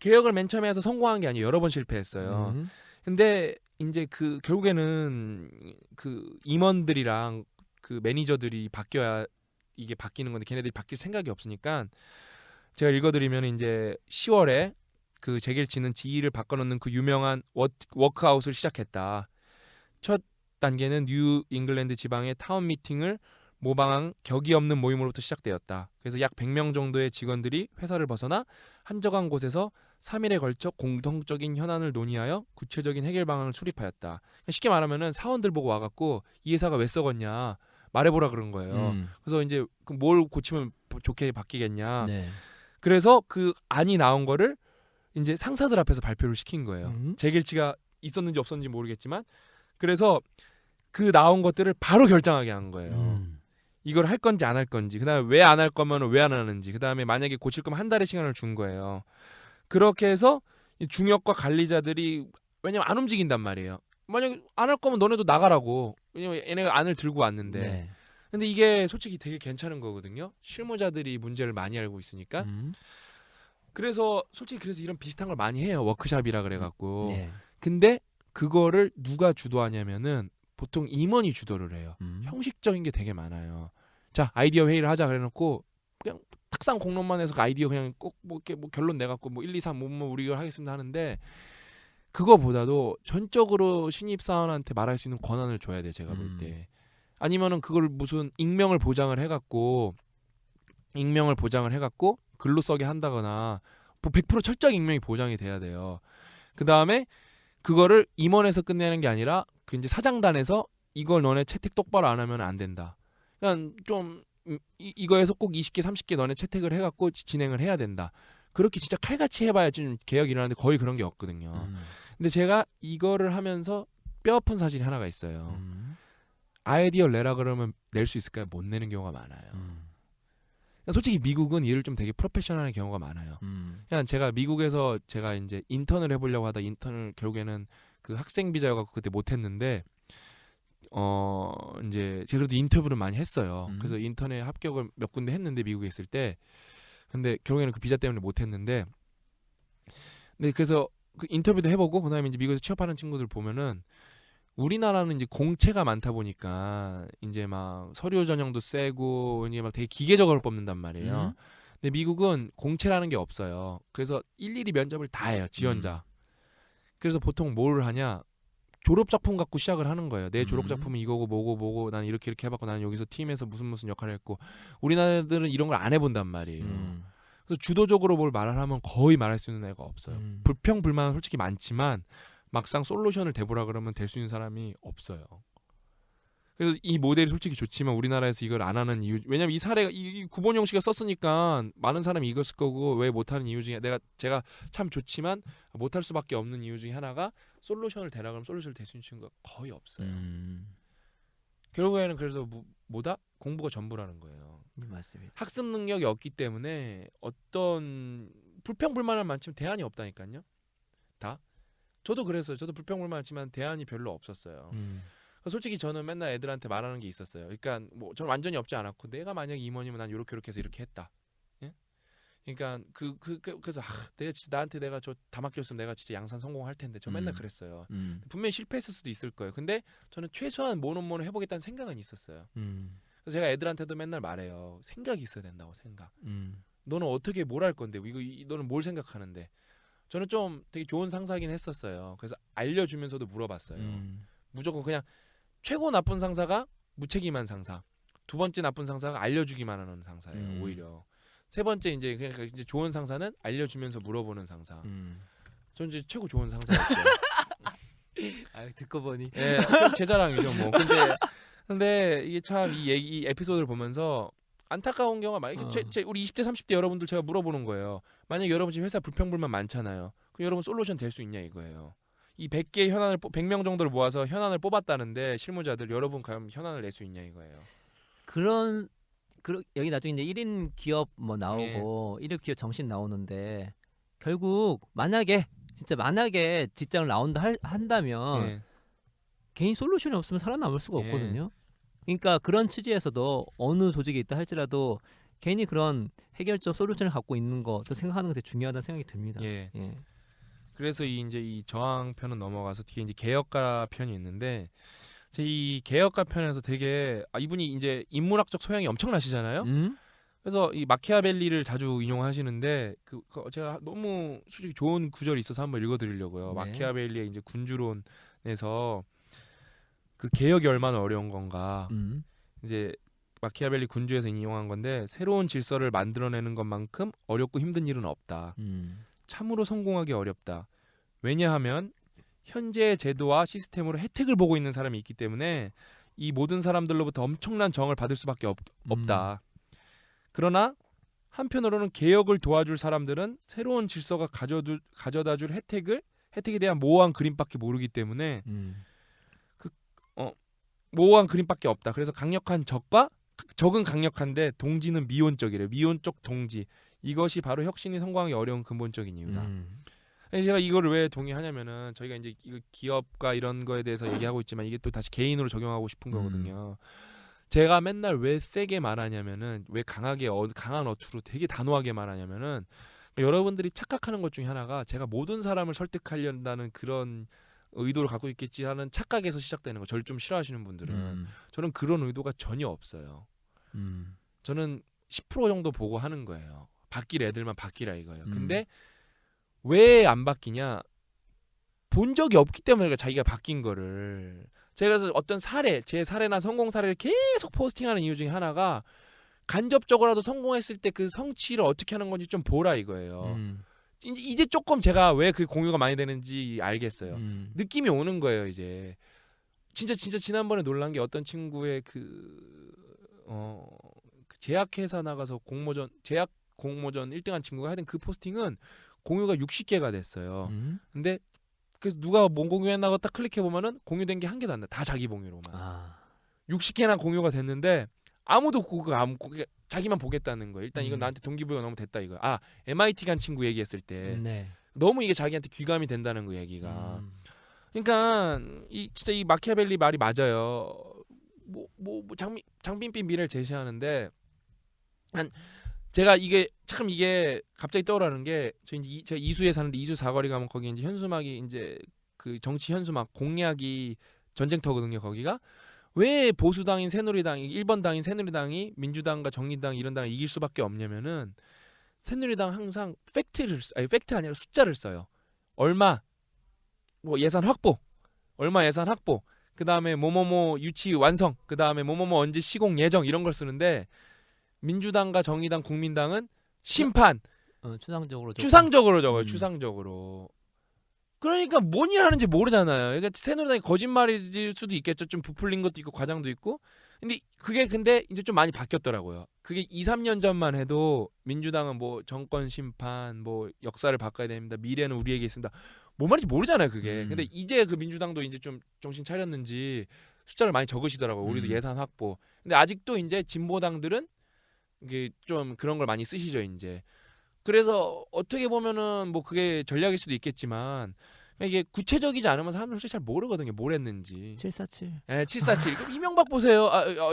개혁을 맨 처음에 해서 성공한 게 아니에요. 여러 번 실패했어요. 근데 이제 그 결국에는 그 임원들이랑 그 매니저들이 바뀌어야 이게 바뀌는 건데 걔네들이 바뀔 생각이 없으니까 제가 읽어드리면 이제 10월에 그 재결치는 GE를 바꿔놓는 그 유명한 워크아웃을 시작했다. 첫 단계는 뉴 잉글랜드 지방의 타운 미팅을 모방한 격이 없는 모임으로부터 시작되었다. 그래서 약 100명 정도의 직원들이 회사를 벗어나 한적한 곳에서 3일에 걸쳐 공통적인 현안을 논의하여 구체적인 해결 방안을 수립하였다. 쉽게 말하면은 사원들 보고 와갖고 이 회사가 왜 썩었냐 말해보라 그런 거예요. 그래서 이제 뭘 고치면 좋게 바뀌겠냐. 그래서 그 안이 나온 거를 이제 상사들 앞에서 발표를 시킨 거예요. 재결치가 있었는지 없었는지 모르겠지만 그래서 그 나온 것들을 바로 결정하게 한 거예요. 이걸 할 건지 안 할 건지, 그다음에 왜 안 할 거면 왜 안 하는지, 그다음에 만약에 고칠 거면 한 달의 시간을 준 거예요. 그렇게 해서 이 중역과 관리자들이 왜냐면 안 움직인단 말이에요. 만약에 안 할 거면 너네도 나가라고. 왜냐면 얘네가 안을 들고 왔는데. 네. 근데 이게 솔직히 되게 괜찮은 거거든요. 실무자들이 문제를 많이 알고 있으니까. 그래서 솔직히 그래서 이런 비슷한 걸 많이 해요. 워크샵이라 그래갖고. 네. 근데 그거를 누가 주도하냐면은 보통 임원이 주도를 해요. 형식적인 게 되게 많아요. 자, 아이디어 회의를 하자 그래놓고 그냥 탁상 공론만 해서 그 아이디어 그냥 꼭 뭐 이렇게 뭐 결론 내갖고 뭐 1, 2, 3 뭐 우리 이걸 하겠습니다 하는데 그거보다도 전적으로 신입 사원한테 말할 수 있는 권한을 줘야 돼. 제가 볼 때. 아니면은 그걸 무슨 익명을 보장을 해갖고 글로 써게 한다거나 뭐 100% 철저하게 익명이 보장이 돼야 돼요. 그 다음에 그거를 임원에서 끝내는 게 아니라 그 이제 사장단에서 이걸 너네 채택 똑바로 안 하면 안 된다. 그냥 좀 이거에서 꼭 20개 30개 너네 채택을 해갖고 진행을 해야 된다. 그렇게 진짜 칼같이 해봐야지 좀 개혁이 일어나는데 거의 그런 게 없거든요. 근데 제가 이거를 하면서 뼈아픈 사실이 하나가 있어요. 아이디어 내라 그러면 낼 수 있을까요? 못 내는 경우가 많아요. 솔직히 미국은 일을 좀 되게 프로페셔널한 경우가 많아요. 그냥 제가 미국에서 제가 이제 인턴을 해보려고 하다 인턴을 결국에는 그 학생 비자여갖고 그때 못했는데 이제 제가 그래도 인터뷰를 많이 했어요. 그래서 인턴에 합격을 몇 군데 했는데 미국에 있을 때 근데 결국에는 그 비자 때문에 못했는데 근데 그래서 그 인터뷰도 해보고 그다음에 이제 미국에서 취업하는 친구들 보면은 우리나라는 이제 공채가 많다 보니까 이제 막 서류 전형도 세고 이제 막 되게 기계적으로 뽑는단 말이에요. 근데 미국은 공채라는 게 없어요. 그래서 일일이 면접을 다 해요. 지원자. 그래서 보통 뭘 하냐? 졸업 작품 갖고 시작을 하는 거예요. 내 졸업 작품은 이거고 뭐고 나는 이렇게 해봤고 나는 여기서 팀에서 무슨 역할을 했고 우리나라들은 이런 걸 안 해본단 말이에요. 그래서 주도적으로 뭘 말을 하면 거의 말할 수 있는 애가 없어요. 불평불만은 솔직히 많지만 막상 솔루션을 대보라 그러면 될 수 있는 사람이 없어요. 그래서 이 모델이 솔직히 좋지만 우리나라에서 이걸 안 하는 이유 왜냐면 이 사례가 이 구본영 씨가 썼으니까 많은 사람이 읽었을 거고 왜 못하는 이유 중에 제가 참 좋지만 못할 수밖에 없는 이유 중에 하나가 솔루션을 대라 그러면 솔루션을 댈 수 있는 친구가 거의 없어요. 결국에는 그래서 뭐다? 공부가 전부라는 거예요. 맞습니다. 학습 능력이 없기 때문에 어떤 불평불만은 많지만 대안이 없다니까요. 다. 저도 그랬어요. 저도 불평불만 많지만 대안이 별로 없었어요. 솔직히 저는 맨날 애들한테 말하는 게 있었어요. 그러니까 뭐 저는 완전히 없지 않았고 내가 만약에 임원이면 난 이렇게 해서 이렇게 했다. 예? 그러니까 그래서 내가 진짜 나한테 내가 저 다 맡겼으면 내가 진짜 양산 성공할 텐데 저 맨날 그랬어요. 분명히 실패했을 수도 있을 거예요. 근데 저는 최소한 뭐는 해보겠다는 생각은 있었어요. 그래서 제가 애들한테도 맨날 말해요. 생각이 있어야 된다고 생각. 너는 어떻게 뭘 할 건데 너는 뭘 생각하는데 저는 좀 되게 좋은 상사긴 했었어요. 그래서 알려주면서도 물어봤어요. 무조건 그냥 최고 나쁜 상사가 무책임한 상사, 두 번째 나쁜 상사가 알려주기만 하는 상사예요. 오히려 세 번째 이제 그러니까 이제 좋은 상사는 알려주면서 물어보는 상사. 저는 이제 최고 좋은 상사였죠. 듣고 보니 예, 제 자랑이죠 뭐. 근데 이게 참 이 에피소드를 보면서 안타까운 경우가 많아요. 우리 20대 30대 여러분들 제가 물어보는 거예요. 만약에 여러분 지금 회사 불평불만 많잖아요. 그럼 여러분 솔루션 될 수 있냐 이거예요. 이 100개 현안을 100명 정도를 모아서 현안을 뽑았다는데 실무자들 여러분 과연 현안을 낼 수 있냐 이거예요. 여기 나중에 이제 1인 기업 뭐 나오고 1인 기업 정신 나오는데 결국 만약에 직장을 나온다 한다면 개인 솔루션이 없으면 살아남을 수가 없거든요. 그러니까 그런 취지에서도 어느 조직에 있다 할지라도 개인이 그런 해결적 솔루션을 갖고 있는 것도 생각하는 게 되게 중요하다는 생각이 듭니다. 그래서 이 저항 편은 넘어가서 뒤에 이제 개혁가 편이 있는데 이 개혁가 편에서 되게 이분이 이제 인문학적 소양이 엄청나시잖아요. 그래서 이 마키아벨리를 자주 인용하시는데 제가 너무 솔직히 좋은 구절이 있어서 한번 읽어드리려고요. 마키아벨리의 이제 군주론에서 그 개혁이 얼마나 어려운 건가. 이제 마키아벨리 군주에서 인용한 건데 새로운 질서를 만들어내는 것만큼 어렵고 힘든 일은 없다. 참으로 성공하기 어렵다. 왜냐하면 현재의 제도와 시스템으로 혜택을 보고 있는 사람이 있기 때문에 이 모든 사람들로부터 엄청난 정을 받을 수밖에 없다. 그러나 한편으로는 개혁을 도와줄 사람들은 새로운 질서가 가져다줄 혜택에 대한 모호한 그림밖에 모르기 때문에 모호한 그림밖에 없다. 그래서 강력한 적은 강력한데 동지는 미온적이래. 미온적 동지. 이것이 바로 혁신이 성공하기 어려운 근본적인 이유다. 제가 이거를 왜 동의하냐면은 저희가 이제 이거 기업과 이런 거에 대해서 얘기하고 있지만 이게 또 다시 개인으로 적용하고 싶은 거거든요. 제가 맨날 왜 세게 말하냐면은 왜 강하게 강한 어투로 되게 단호하게 말하냐면은 여러분들이 착각하는 것 중에 하나가 제가 모든 사람을 설득하려는 그런 의도를 갖고 있겠지 하는 착각에서 시작되는 거. 저를 좀 싫어하시는 분들은 저는 그런 의도가 전혀 없어요. 저는 10% 정도 보고 하는 거예요. 바뀔 애들만 바뀌라 이거예요. 근데 왜 안 바뀌냐? 본 적이 없기 때문에 자기가 바뀐 거를. 제가 그래서 어떤 사례, 제 사례나 성공 사례를 계속 포스팅하는 이유 중에 하나가 간접적으로라도 성공했을 때 그 성취를 어떻게 하는 건지 좀 보라 이거예요. 이제 조금 제가 왜 그 공유가 많이 되는지 알겠어요. 느낌이 오는 거예요 이제. 진짜 지난번에 놀란 게 어떤 친구의 그 제약회사 나가서 제약 공모전 1등한 친구가 하여튼 그 포스팅은 공유가 60개가 됐어요. 근데 그 누가 뭔 공유했나고 딱 클릭해 보면은 공유된 게 한 개도 안 나. 다 자기 봉유로만. 60개나 공유가 됐는데 아무도 자기만 보겠다는 거예요. 일단 이건 나한테 동기부여가 너무 됐다 이거. MIT 간 친구 얘기했을 때 너무 이게 자기한테 귀감이 된다는 거 얘기가. 그러니까 진짜 이 마키아벨리 말이 맞아요. 장빈빛 미래를 제시하는데 제가 이게 갑자기 떠오르는 게 제가 이수에 사는데 이수 사거리 가면 거기 이제 현수막이 이제 그 정치 현수막 공약이 전쟁터거든요. 거기가 왜 보수당인 새누리당이 1번 당인 새누리당이 민주당과 정의당 이런 당을 이길 수밖에 없냐면은 새누리당 항상 팩트 아니라 숫자를 써요. 얼마 뭐 예산 확보, 얼마 예산 확보, 그 다음에 뭐뭐뭐 유치 완성, 그 다음에 뭐뭐뭐 언제 시공 예정 이런 걸 쓰는데 민주당과 정의당, 국민당은 심판, 추상적으로 적어요. 추상적으로. 그러니까 뭔 일 하는지 모르잖아요. 그러니까 새누리당이 거짓말일 수도 있겠죠. 좀 부풀린 것도 있고 과장도 있고. 근데 이제 좀 많이 바뀌었더라고요. 그게 2, 3년 전만 해도 민주당은 뭐 정권 심판, 뭐 역사를 바꿔야 됩니다. 미래는 우리에게 있습니다. 뭐 말인지 모르잖아요, 그게. 근데 이제 그 민주당도 이제 좀 정신 차렸는지 숫자를 많이 적으시더라고요. 우리도 예산 확보. 근데 아직도 이제 진보당들은 이게 좀 그런 걸 많이 쓰시죠, 이제. 그래서 어떻게 보면은 뭐 그게 전략일 수도 있겠지만 이게 구체적이지 않으면 사람들 솔직히 잘 모르거든요. 뭘 했는지. 747. 예, 747. 그럼 이명박 보세요.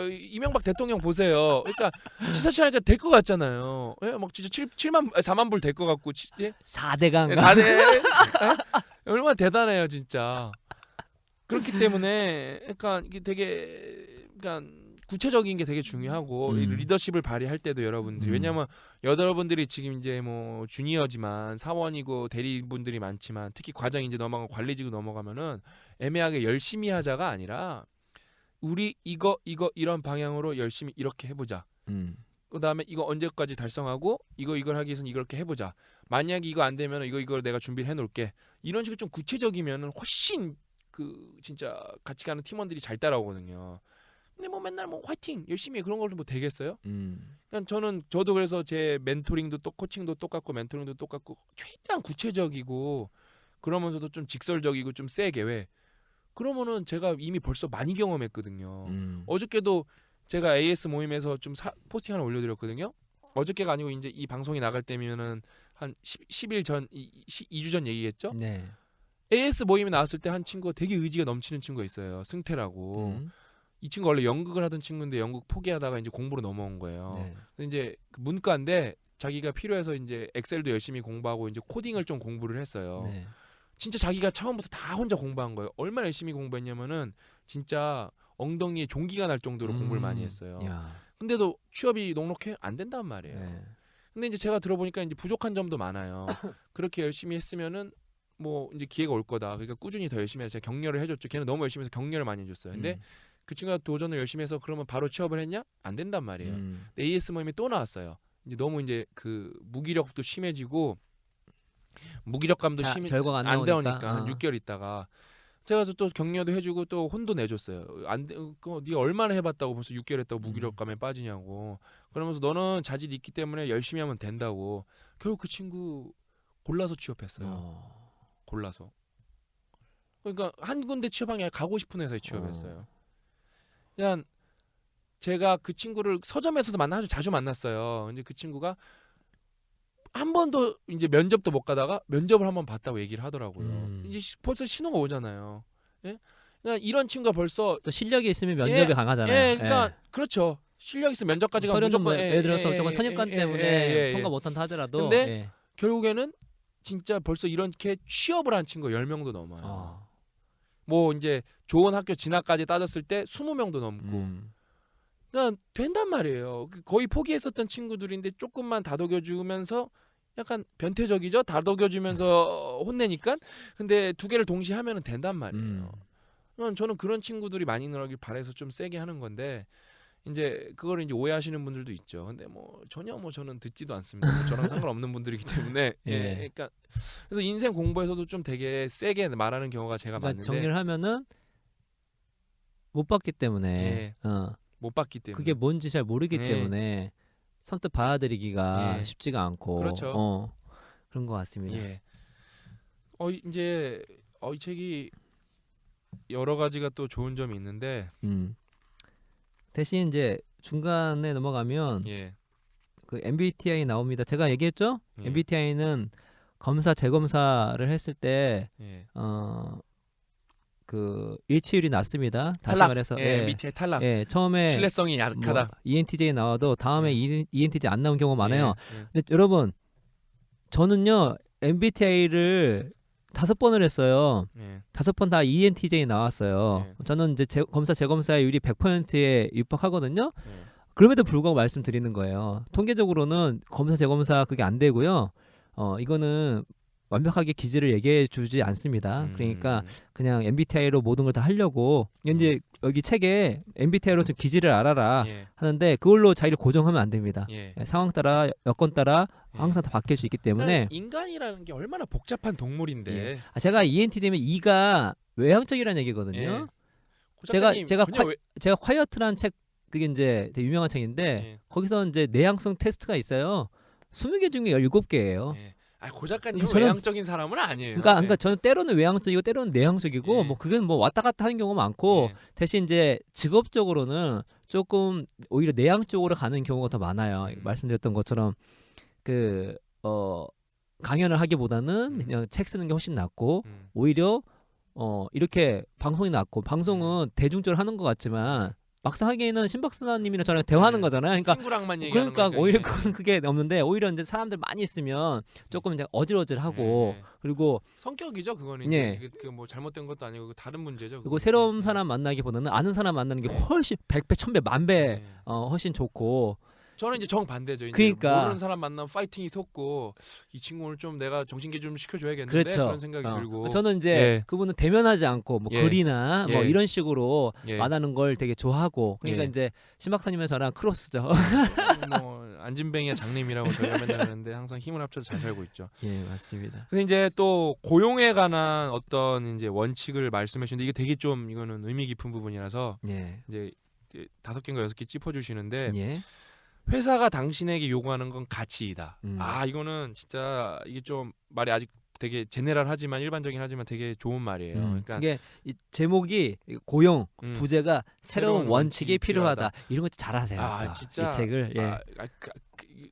이명박 대통령 보세요. 그러니까 747 하니까 될 것 같잖아요. 예, 막 진짜 4만 불 될 것 같고. 4대강. 4대. 얼마나 대단해요, 진짜. 그렇기 때문에 그러니까 이게 되게 구체적인 게 되게 중요하고 리더십을 발휘할 때도 여러분들이 왜냐면 여러분들이 지금 이제 뭐 주니어지만 사원이고 대리분들이 많지만 특히 과장 이제 넘어가고 관리직으로 넘어가면은 애매하게 열심히 하자가 아니라 우리 이거 이런 방향으로 열심히 이렇게 해보자. 그다음에 이거 언제까지 달성하고 이걸 하기 위해서는 이렇게 해보자. 만약에 이거 안 되면 이걸 내가 준비를 해놓을게. 이런 식으로 좀 구체적이면은 훨씬 그 진짜 같이 가는 팀원들이 잘 따라오거든요. 근데 뭐 맨날 뭐 화이팅 열심히 해 그런 걸로 뭐 되겠어요? 그러니까 저도 그래서 제 멘토링도 코칭도 똑같고 멘토링도 똑같고 최대한 구체적이고 그러면서도 좀 직설적이고 좀 세게 왜? 그러면은 제가 이미 벌써 많이 경험했거든요. 어저께도 제가 AS 모임에서 좀 포스팅 하나 올려드렸거든요. 어저께가 아니고 이제 이 방송이 나갈 때면은 한 10일 전 2주 전 얘기겠죠? 네. AS 모임에 나왔을 때 한 친구가 되게 의지가 넘치는 친구가 있어요. 승태라고. 이 친구 원래 연극을 하던 친구인데 연극 포기하다가 이제 공부로 넘어온 거예요. 근데 이제 그 문과인데 자기가 필요해서 이제 엑셀도 열심히 공부하고 이제 코딩을 좀 공부를 했어요. 진짜 자기가 처음부터 다 혼자 공부한 거예요. 얼마나 열심히 공부했냐면은 진짜 엉덩이에 종기가 날 정도로 공부를 많이 했어요. 근데도 취업이 녹록해 안 된단 말이에요. 근데 이제 제가 들어보니까 이제 부족한 점도 많아요. 그렇게 열심히 했으면은 뭐 이제 기회가 올 거다. 그러니까 꾸준히 더 열심히 해서 제가 격려를 해줬죠. 걔는 너무 열심히 해서 격려를 많이 해줬어요. 근데 그 친구가 도전을 열심히 해서 그러면 바로 취업을 했냐? 안 된단 말이에요. AS 모임이 또 나왔어요. 이제 너무 이제 그 무기력도 심해지고 무기력감도 결과가 안 나오니까 한 6개월 있다가 제가 또 격려도 해주고 또 혼도 내줬어요. 네가 얼마나 해봤다고 벌써 6개월 했다고 무기력감에 빠지냐고. 그러면서 너는 자질이 있기 때문에 열심히 하면 된다고. 결국 그 친구 골라서 취업했어요. 골라서. 그러니까 한 군데 취업한 게 아니라 가고 싶은 회사에 취업했어요. 그냥 제가 그 친구를 서점에서도 아주 자주 만났어요. 근데 그 친구가 한 번도 이제 면접도 못 가다가 면접을 한번 봤다고 얘기를 하더라고요. 이제 벌써 신호가 오잖아요. 예? 그러니까 이런 친구가 벌써 또 실력이 있으면 면접이 강하잖아요. 예, 그러니까 그렇죠. 실력 있으면 면접까지 가면 무조건 예를 들어서 조금 선입관 때문에 통과 못한다 하더라도 근데 결국에는 진짜 벌써 이렇게 취업을 한 친구가 10명도 넘어요. 뭐 이제 좋은 학교 진학까지 따졌을 때 20명도 넘고 그러니까 된단 말이에요. 거의 포기했었던 친구들인데 조금만 다독여주면서 약간 변태적이죠. 다독여주면서 혼내니까. 근데 두 개를 동시에 하면은 된단 말이에요. 저는 그런 친구들이 많이 늘어나길 바라서 좀 세게 하는 건데 이제 그거를 이제 오해하시는 분들도 있죠. 근데 뭐 전혀 뭐 저는 듣지도 않습니다. 뭐 저랑 상관없는 분들이기 때문에 예. 그러니까 그래서 인생 공부에서도 좀 되게 세게 말하는 경우가 제가 그러니까 많은데 정리를 하면은 못 봤기 때문에 못 봤기 때문에 그게 뭔지 잘 모르기 때문에 선뜻 받아들이기가 쉽지가 않고 그렇죠. 그런 것 같습니다. 예. 이제 이 책이 여러 가지가 또 좋은 점이 있는데 대신 이제 중간에 넘어가면 그 MBTI 나옵니다. 제가 얘기했죠? MBTI는 검사 재검사를 했을 때 그 일치율이 낮습니다. 다시 탈락. 말해서 MBTI 탈락. 처음에 신뢰성이 약하다. 뭐 ENTJ 나와도 다음에 ENTJ 안 나온 경우가 많아요. 근데 여러분 저는요 MBTI를 5번을 했어요. 5번 다 ENTJ 나왔어요. 저는 이제 검사 재검사율이 100%에 육박하거든요. 그럼에도 불구하고 말씀드리는 거예요. 통계적으로는 검사 재검사 그게 안 되고요. 이거는 완벽하게 기질을 얘기해 주지 않습니다. 그러니까 그냥 MBTI로 모든 걸 다 하려고 이제 여기 책에 MBTI로 좀 기질을 알아라 하는데 그걸로 자기를 고정하면 안 됩니다. 상황 따라 여건 따라 항상 다 바뀔 수 있기 때문에 인간이라는 게 얼마나 복잡한 동물인데 제가 ENTJ면 E가 외향적이라는 얘기거든요. 제가 콰이어트라는 책 그게 이제 되게 유명한 책인데 거기서 이제 내향성 테스트가 있어요. 20개 중에 17개예요. 고 작가님은 외향적인 사람은 아니에요. 그러니까 저는 때로는 외향적이고 때로는 내향적이고 뭐 그건 뭐 왔다 갔다 하는 경우가 많고 대신 이제 직업적으로는 조금 오히려 내향 쪽으로 가는 경우가 더 많아요. 말씀드렸던 것처럼 그 강연을 하기보다는 그냥 책 쓰는 게 훨씬 낫고 오히려 이렇게 방송이 낫고 방송은 대중적으로 하는 것 같지만 막상 하기에는 신박사님이랑 저랑 대화하는 거잖아요. 그러니까 친구랑만 얘기하는 그러니까 오히려 그게 없는데 오히려 이제 사람들 많이 있으면 조금 이제 어질어질하고 그리고 성격이죠. 그거는 이제 뭐 잘못된 것도 아니고 다른 문제죠. 그리고 새로운 사람 만나기보다는 아는 사람 만나는 게 훨씬 100배, 1000배, 만배 훨씬 좋고. 저는 이제 정반대죠. 이제 그러니까 모르는 사람 만나면 파이팅이 솟고 이 친구를 좀 내가 정신계 좀 시켜줘야겠는데 그렇죠. 그런 생각이 들고 저는 이제 그분은 대면하지 않고 뭐 글이나 뭐 이런 식으로 만나는 걸 되게 좋아하고 그러니까 이제 신박사님과 저랑 크로스죠. 뭐 안진뱅이의 장님이라고 저희가 맨날 하는데 항상 힘을 합쳐서 잘 살고 있죠. 예, 맞습니다. 근데 이제 또 고용에 관한 어떤 이제 원칙을 말씀해 주시는데 이게 되게 좀 이거는 의미 깊은 부분이라서 이제 5개인가 6개 짚어주시는데 회사가 당신에게 요구하는 건 가치이다. 이거는 진짜 이게 좀 말이 아직 되게 제네럴하지만 일반적인 하지만 되게 좋은 말이에요. 그러니까 이게 이 제목이 고용 부재가 새로운 원칙이 필요하다. 이런 거 잘하세요. 진짜 이 책을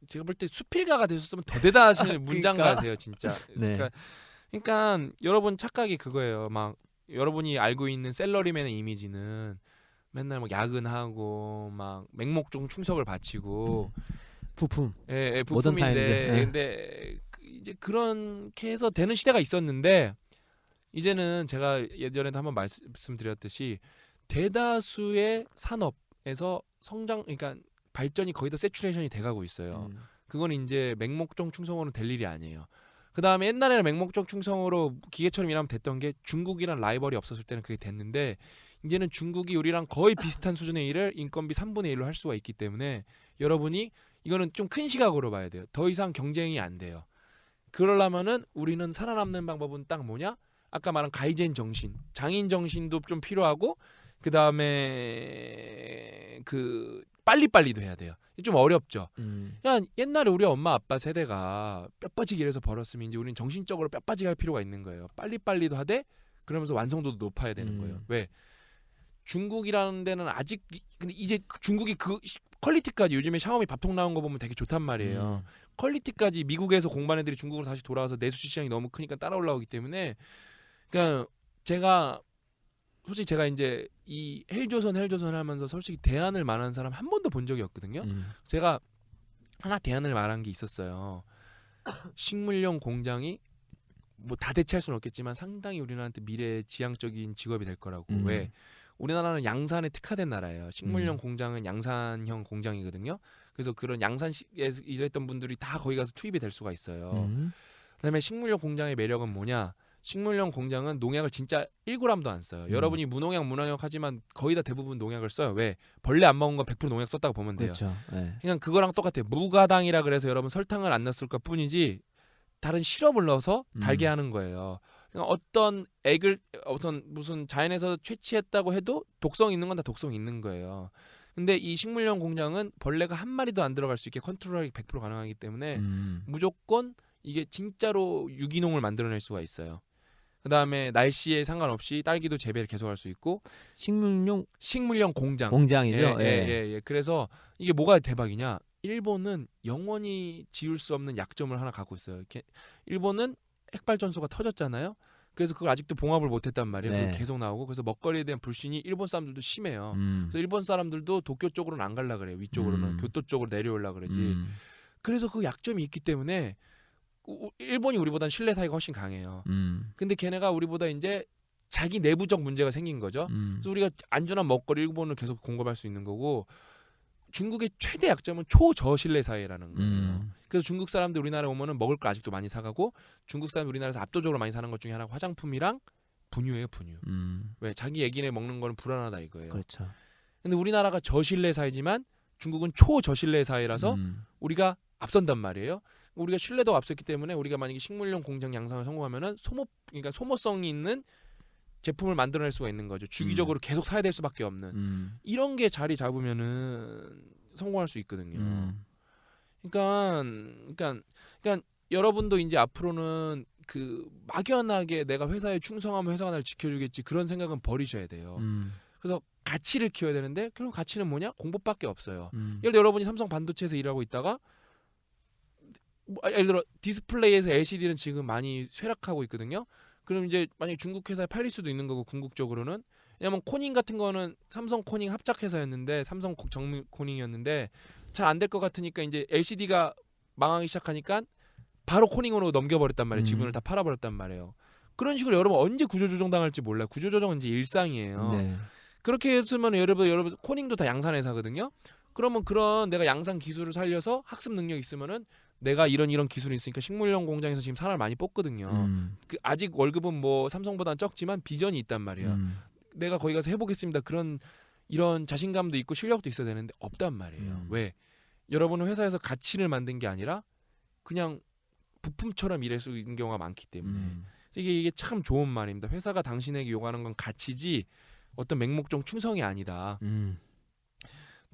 제가 볼 때 수필가가 되셨으면 더 대단하신 문장가세요, 진짜. 그러니까 여러분 착각이 그거예요. 막 여러분이 알고 있는 샐러리맨의 이미지는 맨날 막 야근하고 막 맹목적 충성을 바치고 부품, 부품인데 근데 이제 그렇게 해서 되는 시대가 있었는데 이제는 제가 예전에도 한번 말씀드렸듯이 대다수의 산업에서 그러니까 발전이 거의 다 세츄레이션이 돼가고 있어요. 그건 이제 맹목적 충성으로는 될 일이 아니에요. 그 다음에 옛날에는 맹목적 충성으로 기계처럼 일하면 됐던 게 중국이란 라이벌이 없었을 때는 그게 됐는데 이제는 중국이 우리랑 거의 비슷한 수준의 일을 인건비 3분의 1로 할 수가 있기 때문에 여러분이 이거는 좀 큰 시각으로 봐야 돼요. 더 이상 경쟁이 안 돼요. 그러려면은 우리는 살아남는 방법은 딱 뭐냐? 아까 말한 가이젠 정신, 장인 정신도 좀 필요하고 그 다음에 그 빨리빨리도 해야 돼요. 좀 어렵죠. 그냥 옛날에 우리 엄마 아빠 세대가 뼈빠지게 일해서 벌었으면 이제 우리는 정신적으로 뼈빠지게 할 필요가 있는 거예요. 빨리빨리도 하되 그러면서 완성도도 높아야 되는 거예요. 왜? 중국이라는 데는 아직 근데 이제 중국이 퀄리티까지 요즘에 샤오미 밥통 나온 거 보면 되게 좋단 말이에요. 퀄리티까지 미국에서 공부한 애들이 중국으로 다시 돌아와서 내수출 시장이 너무 크니까 따라 올라오기 때문에 그러니까 솔직히 제가 이제 이 헬조선 하면서 솔직히 대안을 말하는 사람 한 번도 본 적이 없거든요. 제가 하나 대안을 말한 게 있었어요. 식물용 공장이 뭐 다 대체할 수는 없겠지만 상당히 우리나라한테 미래 지향적인 직업이 될 거라고. 왜? 우리나라는 양산에 특화된 나라예요. 식물용 공장은 양산형 공장이거든요. 그래서 그런 양산에 일했던 분들이 다 거기 가서 투입이 될 수가 있어요. 그다음에 식물용 공장의 매력은 뭐냐? 식물용 공장은 농약을 진짜 1g도 안 써요. 여러분이 무농약 하지만 거의 다 대부분 농약을 써요. 왜? 벌레 안 먹은 건 100% 농약 썼다고 보면 돼요. 그렇죠. 네. 그냥 그거랑 똑같아요. 무가당이라 그래서 여러분 설탕을 안 넣었을 것 뿐이지 다른 시럽을 넣어서 달게 하는 거예요. 그러니까 어떤 무슨 자연에서 채취했다고 해도 독성 있는 건 다 독성 있는 거예요. 근데 이 식물용 공장은 벌레가 한 마리도 안 들어갈 수 있게 컨트롤하기 100% 가능하기 때문에 무조건 이게 진짜로 유기농을 만들어낼 수가 있어요. 그다음에 날씨에 상관없이 딸기도 재배를 계속할 수 있고 식물용 공장이죠. 예. 예. 그래서 이게 뭐가 대박이냐? 일본은 영원히 지울 수 없는 약점을 하나 갖고 있어요. 일본은 핵발전소가 터졌잖아요. 그래서 그걸 아직도 봉합을 못했단 말이에요. 네. 그거 계속 나오고 그래서 먹거리에 대한 불신이 일본 사람들도 심해요. 그래서 일본 사람들도 도쿄 쪽으로는 안 갈라 그래요. 위쪽으로는 교토 쪽으로 내려올라 그러지. 그래서 그 약점이 있기 때문에 일본이 우리보다는 신뢰 사이가 훨씬 강해요. 근데 걔네가 우리보다 이제 자기 내부적 문제가 생긴 거죠. 그래서 우리가 안전한 먹거리 일본을 계속 공급할 수 있는 거고 중국의 최대 약점은 초저신뢰 사회라는 거예요. 그래서 중국 사람들 우리나라에 오면은 먹을 걸 아직도 많이 사가고 중국 사람들 우리나라에서 압도적으로 많이 사는 것 중에 하나가 화장품이랑 분유예요, 분유. 왜? 자기 애기네 먹는 거는 불안하다 이거예요. 그렇죠. 근데 우리나라가 저신뢰 사회지만 중국은 초저신뢰 사회라서 우리가 앞선단 말이에요. 우리가 신뢰도가 앞섰기 때문에 우리가 만약에 식물용 공장 양상을 성공하면은 그러니까 소모성이 있는 제품을 만들어낼 수가 있는 거죠. 주기적으로 계속 사야 될 수밖에 없는 이런 게 자리 잡으면은 성공할 수 있거든요. 그러니까 여러분도 이제 앞으로는 그 막연하게 내가 회사에 충성하면 회사가 날 지켜주겠지 그런 생각은 버리셔야 돼요. 그래서 가치를 키워야 되는데 그럼 가치는 뭐냐? 공법밖에 없어요. 예를 들어 여러분이 삼성 반도체에서 일하고 있다가 예를 들어 디스플레이에서 LCD는 지금 많이 쇠락하고 있거든요. 그럼 이제 만약에 중국 회사에 팔릴 수도 있는 거고 궁극적으로는 왜냐면 코닝 같은 거는 삼성 코닝 합작회사였는데 삼성 정밀 코닝이었는데 잘 안 될 것 같으니까 이제 LCD가 망하기 시작하니까 바로 코닝으로 넘겨버렸단 말이에요. 지분을 다 팔아버렸단 말이에요. 그런 식으로 여러분 언제 구조조정 당할지 몰라요. 구조조정은 이제 일상이에요. 네. 그렇게 했으면 여러분 코닝도 다 양산회사거든요. 그러면 그런 내가 양산 기술을 살려서 학습 능력 있으면은 내가 이런 기술이 있으니까 식물용 공장에서 지금 사람을 많이 뽑거든요. 아직 월급은 뭐 삼성보다는 적지만 비전이 있단 말이에요. 내가 거기 가서 해보겠습니다. 이런 자신감도 있고 실력도 있어야 되는데 없단 말이에요. 왜? 여러분은 회사에서 가치를 만든 게 아니라 그냥 부품처럼 일할 수 있는 경우가 많기 때문에 이게 참 좋은 말입니다. 회사가 당신에게 요구하는 건 가치지 어떤 맹목적 충성이 아니다.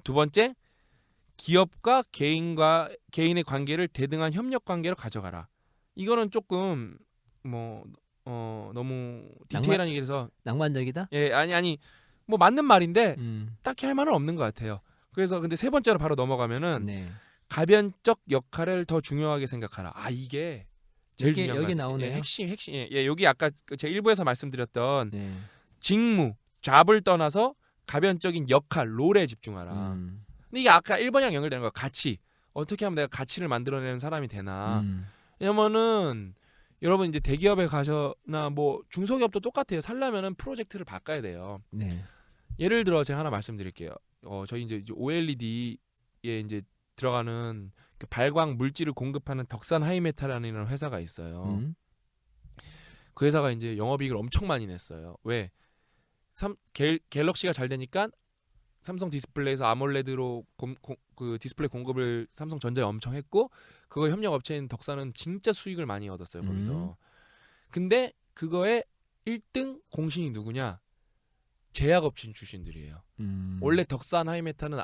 두 번째, 기업과 개인의 관계를 대등한 협력 관계로 가져가라. 이거는 조금 너무 디테일한 얘기라서 낭만적이다? 예, 아니 뭐 맞는 말인데 딱히 할 말은 없는 것 같아요. 그래서 근데 세 번째로 바로 넘어가면은 네. 가변적 역할을 더 중요하게 생각하라. 이게 제일 중요한 거 여기 나오네요. 핵심. 여기 아까 제가 일부에서 말씀드렸던 네. 직무, 잡을 떠나서 가변적인 역할, 롤에 집중하라. 근데 이게 아까 1번이랑 연결되는 거야. 가치. 어떻게 하면 내가 가치를 만들어내는 사람이 되나. 왜냐면은 여러분 이제 대기업에 가셔나 뭐 중소기업도 똑같아요. 살려면은 프로젝트를 바꿔야 돼요. 네. 예를 들어 제가 하나 말씀드릴게요. 저희 이제 OLED에 이제 들어가는 그 발광 물질을 공급하는 덕산 하이메탈이라는 회사가 있어요. 그 회사가 이제 영업이익을 엄청 많이 냈어요. 왜? 갤럭시가 잘 되니까 삼성 디스플레이에서 아몰레드로 그 디스플레이 공급을 삼성전자에 엄청 했고 그거 협력 업체인 덕산은 진짜 수익을 많이 얻었어요. 거기서. 근데 그거의 1등 공신이 누구냐? 제약업체 출신들이에요. 원래 덕산 하이메탈은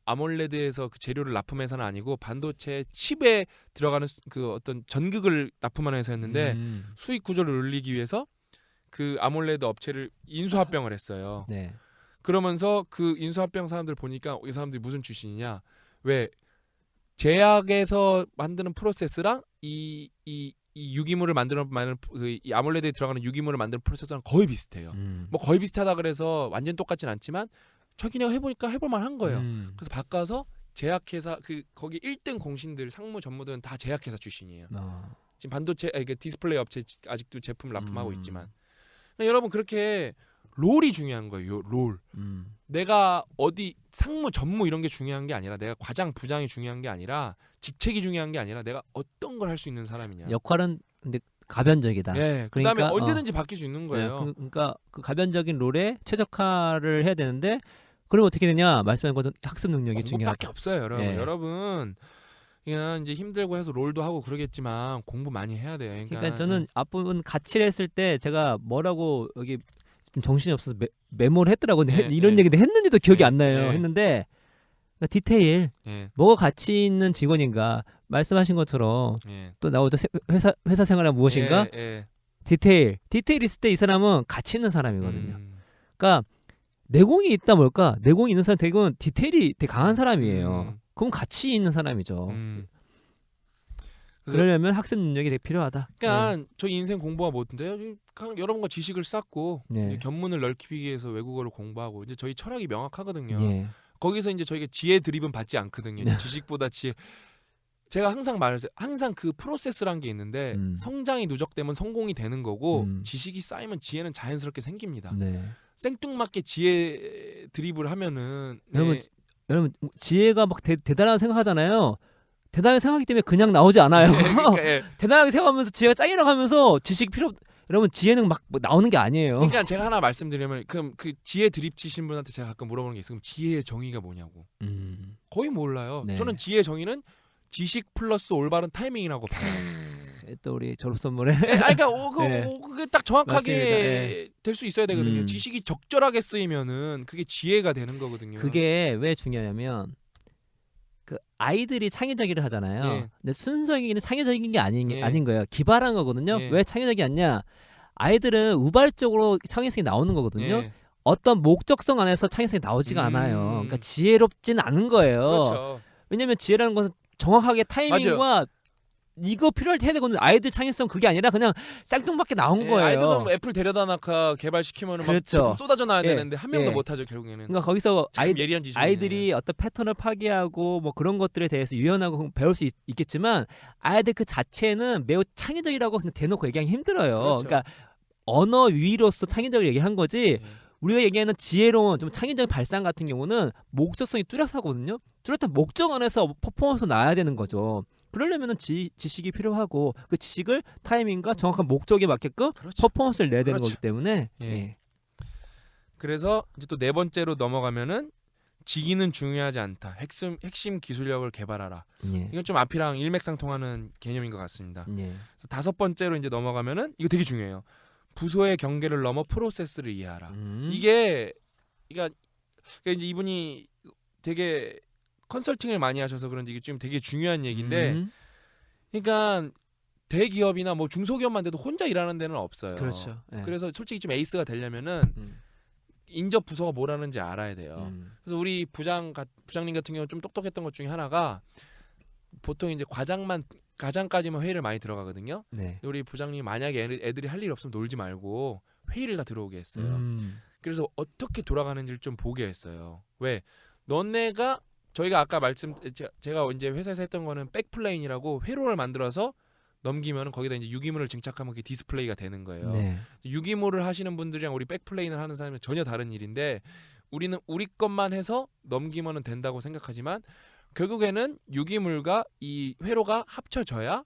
아몰레드에서 그 재료를 납품 회사는 아니고 반도체 칩에 들어가는 그 어떤 전극을 납품하는 회사였는데 수익 구조를 올리기 위해서 그 아몰레드 업체를 인수합병을 했어요. 네. 그러면서 그 인수합병 사람들 보니까 이 사람들이 무슨 출신이냐? 왜 제약에서 만드는 프로세스랑 이 유기물을 만드는 이 아몰레드에 들어가는 유기물을 만드는 프로세스랑 거의 비슷해요. 뭐 거의 비슷하다 그래서 완전 똑같진 않지만 최근에 해보니까 해볼만한 거예요. 그래서 바꿔서 제약회사 거기 1등 공신들 상무 전무들은 다 제약회사 출신이에요. 지금 반도체 디스플레이 업체 아직도 제품 납품하고 있지만 그러니까 여러분 그렇게 롤이 중요한 거예요. 롤. 내가 어디 상무 전무 이런 게 중요한 게 아니라 내가 과장 부장이 중요한 게 아니라 직책이 중요한 게 아니라 내가 어떤 걸 할 수 있는 사람이냐. 역할은 근데 가변적이다. 네. 그다음에 언제든지 바뀔 수 있는 거예요. 네, 그러니까 그 가변적인 롤에 최적화를 해야 되는데 그럼 어떻게 되냐? 말씀하신 것은 학습 능력이 중요하다. 공부밖에 없어요, 여러분. 네. 여러분 그냥 이제 힘들고 해서 롤도 하고 그러겠지만 공부 많이 해야 돼요. 그러니까 저는 앞부분 가치를 했을 때 제가 뭐라고 여기 좀 정신이 없어서 메모를 했더라고요. 이런 얘기도 했는지도 기억이 안 나요. 했는데 그러니까 디테일 뭐가 가치 있는 직원인가 말씀하신 것처럼 또 나오죠. 회사 생활은 무엇인가 디테일 있을 때 이 사람은 가치 있는 사람이거든요. 그러니까 내공이 있다 뭘까? 내공이 있는 사람 대부분 디테일이 되게 강한 사람이에요. 그럼 가치 있는 사람이죠. 그러려면 학습 능력이 되게 필요하다. 그러니까 저 인생 공부가 뭐인데요? 여러분과 지식을 쌓고 이제 견문을 넓히기 위해서 외국어를 공부하고 이제 저희 철학이 명확하거든요. 거기서 이제 저희가 지혜 드립은 받지 않거든요. 지식보다 지혜. 제가 항상 말했어요. 항상 그 프로세스란 게 있는데 성장이 누적되면 성공이 되는 거고 지식이 쌓이면 지혜는 자연스럽게 생깁니다. 생뚱맞게 지혜 드립을 하면은 여러분 지혜가 막 대단하다 생각하잖아요. 대단하게 생각하기 때문에 그냥 나오지 않아요. 그러니까, 대단하게 생각하면서 지혜가 짱이라고 하면서 지식 여러분 지혜는 막 나오는 게 아니에요. 그러니까 제가 하나 말씀드리면 그럼 그 지혜 드립 치신 분한테 제가 가끔 물어보는 게 있어요. 그럼 지혜의 정의가 뭐냐고. 거의 몰라요. 저는 지혜의 정의는 지식 플러스 올바른 타이밍이라고 봐요. 또 우리 졸업 선물에. 그러니까 그게 딱 정확하게 될 수 있어야 되거든요. 지식이 적절하게 쓰이면은 그게 지혜가 되는 거거든요. 그게 왜 중요하냐면 그 아이들이 창의적이를 하잖아요. 근데 순수적인 창의적인 게 아닌 거예요. 기발한 거거든요. 왜 창의적이 않냐? 아이들은 우발적으로 창의성이 나오는 거거든요. 어떤 목적성 안에서 창의성이 나오지가 않아요. 그러니까 지혜롭진 않은 거예요. 그렇죠. 왜냐면 지혜라는 것은 정확하게 타이밍과 맞아요. 이거 필요할 때 해야 되거든요. 아이들 창의성 그게 아니라 그냥 쌍둥밖에 나온 거예요. 아이들도 애플 데려다 놔 개발시키면 그렇죠. 막 쏟아져 나야 되는데 한 명도 못 하죠 결국에는. 그러니까 거기서 아이들이 어떤 패턴을 파괴하고 뭐 그런 것들에 대해서 유연하고 배울 수 있겠지만 아이들 그 자체는 매우 창의적이라고 그냥 대놓고 얘기하기 힘들어요. 그렇죠. 그러니까 언어 유희로서 창의적을 얘기한 거지. 우리가 얘기하는 지혜로운 좀 창의적인 발상 같은 경우는 목적성이 뚜렷하거든요. 뚜렷한 목적 안에서 퍼포먼스 나와야 되는 거죠. 그러려면 지식이 필요하고 그 지식을 타이밍과 정확한 목적에 맞게끔 그렇죠. 퍼포먼스를 내야 되는 거기 때문에 그래서 이제 또 네 번째로 넘어가면은 직위는 중요하지 않다. 핵심 기술력을 개발하라. 이건 좀 앞이랑 일맥상통하는 개념인 것 같습니다. 그래서 다섯 번째로 이제 넘어가면은 이거 되게 중요해요. 부서의 경계를 넘어 프로세스를 이해하라. 이게 이제 이분이 되게 컨설팅을 많이 하셔서 그런지 이게 좀 되게 중요한 얘기인데, 그러니까 대기업이나 뭐 중소기업만 돼도 혼자 일하는 데는 없어요. 그렇죠. 그래서 솔직히 좀 에이스가 되려면은 인접 부서가 뭐라는지 알아야 돼요. 그래서 우리 부장님 같은 경우는 좀 똑똑했던 것 중에 하나가 보통 이제 과장까지만 회의를 많이 들어가거든요. 근데 우리 부장님 만약에 애들이 할 일 없으면 놀지 말고 회의를 다 들어오게 했어요. 그래서 어떻게 돌아가는지를 좀 보게 했어요. 왜? 너네가 저희가 아까 제가 이제 회사에서 했던 거는 백플레인이라고 회로를 만들어서 넘기면 거기다 이제 유기물을 증착하면 그게 디스플레이가 되는 거예요. 유기물을 하시는 분들이랑 우리 백플레인을 하는 사람은 전혀 다른 일인데 우리는 우리 것만 해서 넘기면 된다고 생각하지만 결국에는 유기물과 이 회로가 합쳐져야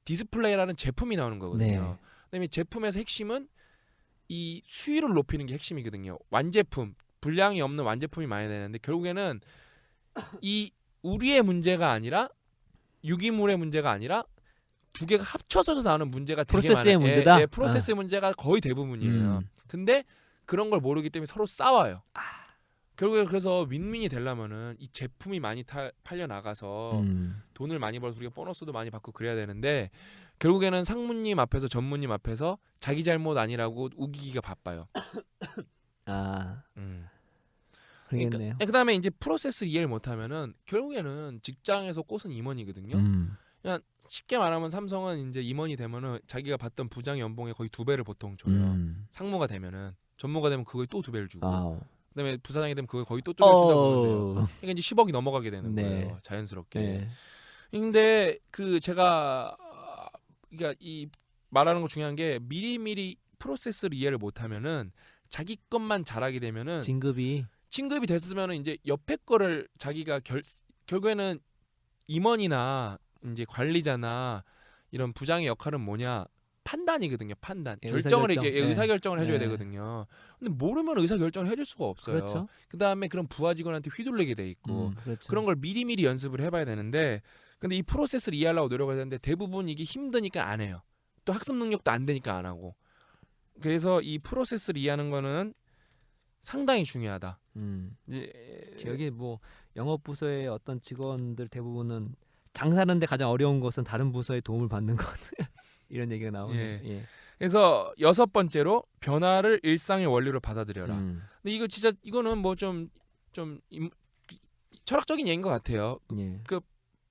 디스플레이라는 제품이 나오는 거거든요. 그다음에 제품에서 핵심은 이 수위를 높이는 게 핵심이거든요. 완제품, 불량이 없는 완제품이 많이 되는데 결국에는 이 우리의 문제가 아니라 유기물의 문제가 아니라 두 개가 합쳐져서 나오는 문제가 되게 프로세스의 많아요. 문제다. 프로세스의 문제가 거의 대부분이에요. 근데 그런 걸 모르기 때문에 서로 싸워요. 결국에 그래서 윈윈이 되려면은 이 제품이 많이 팔려 나가서 돈을 많이 벌어서 우리가 보너스도 많이 받고 그래야 되는데 결국에는 상무님 앞에서 전무님 앞에서 자기 잘못 아니라고 우기기가 바빠요. 그러겠네요. 그다음에 이제 프로세스 이해를 못하면은 결국에는 직장에서 꽃은 임원이거든요. 그냥 쉽게 말하면 삼성은 이제 임원이 되면은 자기가 받던 부장 연봉의 거의 2배를 보통 줘요. 상무가 되면은 전무가 되면 그거에 또 2배를 주고. 아우. 그다음에 부사장이 되면 그거 거의 또 2배를 주다 보면 돼요. 그러니까 이제 10억이 넘어가게 되는 네. 거예요. 자연스럽게. 네. 근데 그 제가 그러니까 이 말하는 거 중요한 게 미리미리 프로세스를 이해를 못하면은 자기 것만 잘하게 되면은 진급이 됐으면은 이제 옆에 거를 자기가 결국에는 임원이나 이제 관리자나 이런 부장의 역할은 뭐냐? 판단이거든요. 판단. 예, 결정을 의사결정. 이게 네. 의사결정을 해줘야 네. 되거든요. 근데 모르면 의사결정을 해줄 수가 없어요. 그렇죠. 그다음에 그런 부하 직원한테 휘둘리게 돼 있고 그렇죠. 그런 걸 미리미리 연습을 해봐야 되는데 근데 이 프로세스를 이해하려고 노력을 하는데 대부분 이게 힘드니까 안 해요. 또 학습 능력도 안 되니까 안 하고. 그래서 이 프로세스를 이해하는 거는 상당히 중요하다. 이제 여기 뭐 영업 부서의 어떤 직원들 대부분은 장사하는데 가장 어려운 것은 다른 부서의 도움을 받는 것 이런 얘기가 나오네요. 예. 그래서 6번째로 변화를 일상의 원리로 받아들여라. 근데 이거 진짜 이거는 뭐 좀 철학적인 얘기인 것 같아요. 예.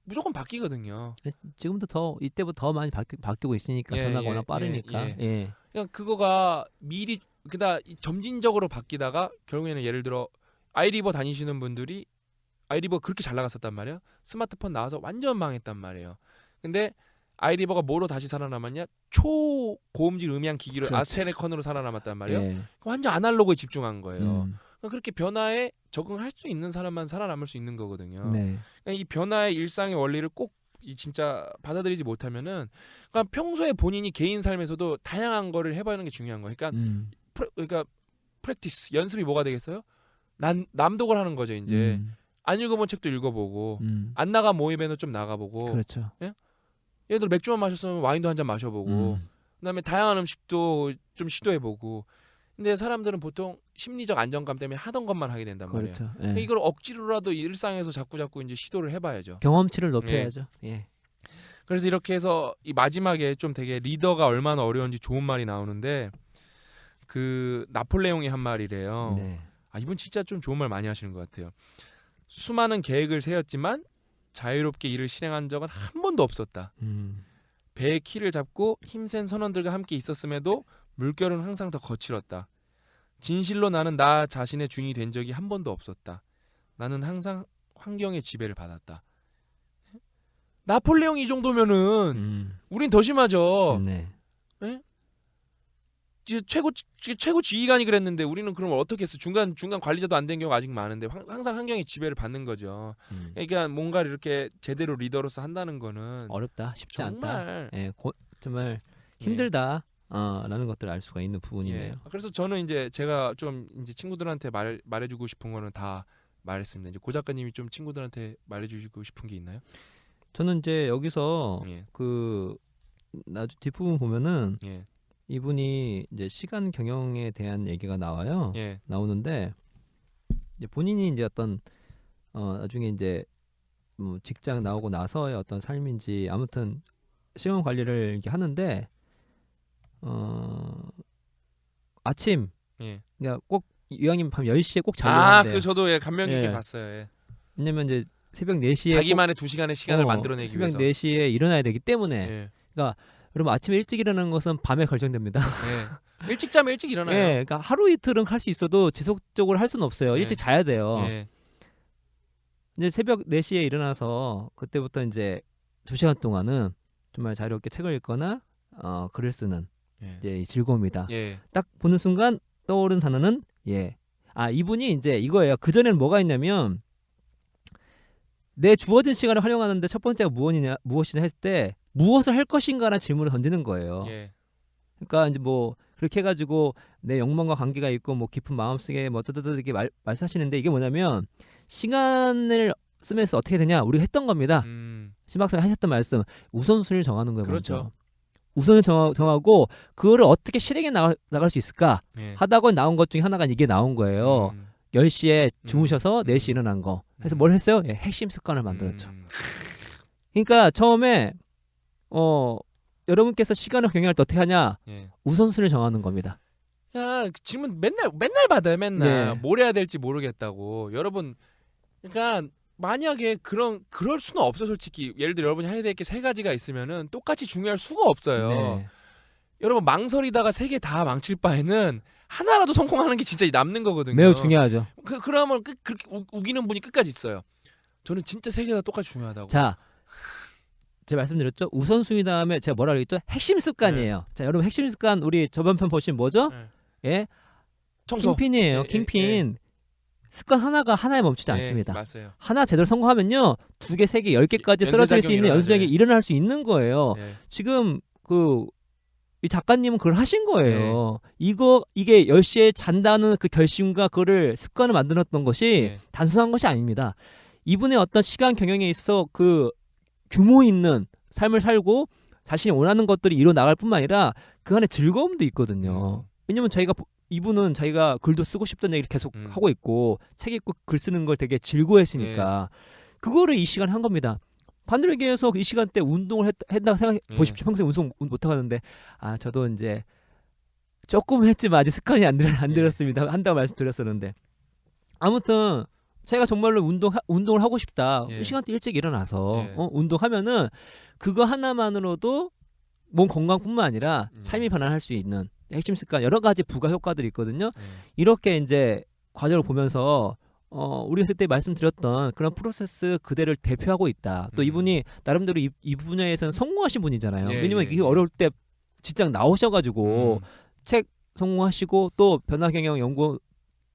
무조건 바뀌거든요. 지금도 더 이때보다 더 많이 바뀌고 있으니까 변화가 워낙 빠르니까. 예. 그러니까 그거가 미리 그다 점진적으로 바뀌다가 결국에는 예를 들어 아이리버 다니시는 분들이 아이리버 그렇게 잘 나갔었단 말이에요. 스마트폰 나와서 완전 망했단 말이에요. 근데 아이리버가 뭐로 다시 살아남았냐? 초고음질 음향 기기로 그렇죠. 아스트레이컨으로 살아남았단 말이에요. 예. 완전 아날로그에 집중한 거예요. 그러니까 그렇게 변화에 적응할 수 있는 사람만 살아남을 수 있는 거거든요. 네. 그러니까 이 변화의 일상의 원리를 꼭 진짜 받아들이지 못하면은 그러니까 평소에 본인이 개인 삶에서도 다양한 거를 해보는 게 중요한 거예요. 그러니까 프랙티스 연습이 뭐가 되겠어요? 남독을 하는 거죠. 이제 안 읽어본 책도 읽어보고 안 나가 모임에는 좀 나가보고. 그렇죠. 예? 예를 들어 맥주만 마셨으면 와인도 한 잔 마셔보고 그다음에 다양한 음식도 좀 시도해보고. 근데 사람들은 보통 심리적 안정감 때문에 하던 것만 하게 된단 말이에요. 그렇죠. 예. 그러니까 이걸 억지로라도 일상에서 자꾸 이제 시도를 해봐야죠. 경험치를 높여야죠. 예. 그래서 이렇게 해서 이 마지막에 좀 되게 리더가 얼마나 어려운지 좋은 말이 나오는데 그 나폴레옹이 한 말이래요. 네. 이분 진짜 좀 좋은 말 많이 하시는 것 같아요. 수많은 계획을 세웠지만 자유롭게 일을 실행한 적은 한 번도 없었다. 배의 키를 잡고 힘센 선원들과 함께 있었음에도 물결은 항상 더 거칠었다. 진실로 나는 나 자신의 주인이 된 적이 한 번도 없었다. 나는 항상 환경의 지배를 받았다. 나폴레옹 이 정도면은 우린 더 심하죠. 네. 예? 최고 지휘관이 그랬는데 우리는 그러면 어떻게 했어? 중간 관리자도 안 된 경우가 아직 많은데 항상 환경의 지배를 받는 거죠. 그러니까 뭔가를 이렇게 제대로 리더로서 한다는 거는 어렵다, 쉽지 정말 않다. 예, 정말 힘들다. 라는 것들을 알 수가 있는 부분이네요. 그래서 저는 이제 제가 좀 이제 친구들한테 말해주고 싶은 거는 다 말했습니다. 이제 고 작가님이 좀 친구들한테 말해주시고 싶은 게 있나요? 저는 이제 여기서 그 나중 뒷부분 보면은 이분이 이제 시간 경영에 대한 얘기가 나와요. 나오는데 이제 본인이 이제 어떤 나중에 이제 뭐 직장 나오고 나서의 어떤 삶인지 아무튼 시간 관리를 이렇게 하는데 아침 그러니까 꼭 이왕이면 밤 10시에 꼭 자려고 하는데요. 그 저도 감명 깊게 봤어요. 왜냐면 이제 새벽 4시에 자기만의 2시간의 시간을 만들어내기 새벽 위해서. 4시에 일어나야 되기 때문에. 그러니까 여러분 아침에 일찍 일어나는 것은 밤에 결정됩니다. 일찍 자면 일찍 일어나요. 그러니까 하루 이틀은 할 수 있어도 지속적으로 할 수는 없어요. 일찍 자야 돼요. 이제 새벽 4시에 일어나서 그때부터 이제 2시간 동안은 정말 자유롭게 책을 읽거나 글을 쓰는 이제 즐거움이다. 딱 보는 순간 떠오른 단어는 이분이 이제 이거예요. 그 전에는 뭐가 있냐면 내 주어진 시간을 활용하는데 첫 번째가 무엇이냐 했을 때 무엇을 할 것인가라는 질문을 던지는 거예요. 그러니까 이제 뭐 그렇게 해가지고 내 욕망과 관계가 있고 뭐 깊은 마음속에 뭐 뜨뜨뜨 이렇게 말씀하시는데 이게 뭐냐면 시간을 쓰면서 어떻게 되냐 우리가 했던 겁니다. 심박사님 하셨던 말씀 우선순위를 정하는 거예요. 그렇죠. 먼저. 우선을 정하고 그거를 어떻게 실행해 나갈 수 있을까 하다가 나온 것 중에 하나가 이게 나온 거예요. 10시에 주무셔서 4시 일어난 거. 그래서 뭘 했어요? 핵심 습관을 만들었죠. 그러니까 처음에 여러분께서 시간을 경영할 때 어떻게 하냐? 우선순위를 정하는 겁니다. 그냥 질문 맨날 받아요. 맨날 네. 뭘 해야 될지 모르겠다고. 여러분, 그러니까 만약에 그럴 수는 없어 솔직히. 예를 들어 여러분이 해야 될 게 세 가지가 있으면은 똑같이 중요할 수가 없어요. 네. 여러분 망설이다가 세 개 다 망칠 바에는 하나라도 성공하는 게 진짜 남는 거거든요. 매우 중요하죠. 그러면 그렇게 우기는 분이 끝까지 있어요. 저는 진짜 세 개 다 똑같이 중요하다고. 자, 제가 말씀드렸죠. 우선순위 다음에 제가 뭐라 그랬죠? 핵심 습관이에요. 자, 여러분 핵심 습관 우리 저번 편 보시면 뭐죠? 네. 예, 청소. 킹핀이에요. 킹핀. 습관 하나가 하나에 멈추지 않습니다. 맞아요. 하나 제대로 성공하면요, 2개, 3개, 10개까지 쓰러질 수 있는 연쇄작용이 일어날 수 있는 거예요. 지금 이 작가님은 그걸 하신 거예요. 이게 10시에 잔다는 그 결심과 그거를 습관을 만들었던 것이 단순한 것이 아닙니다. 이분의 어떤 시간 경영에 있어 그 규모 있는 삶을 살고 자신이 원하는 것들이 이루어 나갈 뿐만 아니라 그 안에 즐거움도 있거든요. 왜냐면 이분은 자기가 글도 쓰고 싶다는 얘기를 계속 하고 있고 책 읽고 글 쓰는 걸 되게 즐거워했으니까 그거를 이 시간에 한 겁니다. 반대로 얘기해서 이 시간대 운동을 했다고 생각해 보십시오. 평소에 운동 못 하는데 저도 이제 조금 했지만 아직 습관이 안 들었습니다. 한다고 말씀드렸었는데 아무튼 제가 정말로 운동을 하고 싶다. 이 시간대 일찍 일어나서 운동하면은 그거 하나만으로도 몸 건강뿐만 아니라 삶이 변화할 수 있는 핵심 습관 여러 가지 부가 효과들이 있거든요. 이렇게 이제 과정을 보면서 우리가 그때 말씀드렸던 그런 프로세스 그대를 대표하고 있다. 또 이분이 나름대로 이 분야에서는 성공하신 분이잖아요. 왜냐면 이게 어려울 때 직장 나오셔가지고 책 성공하시고 또 변화경영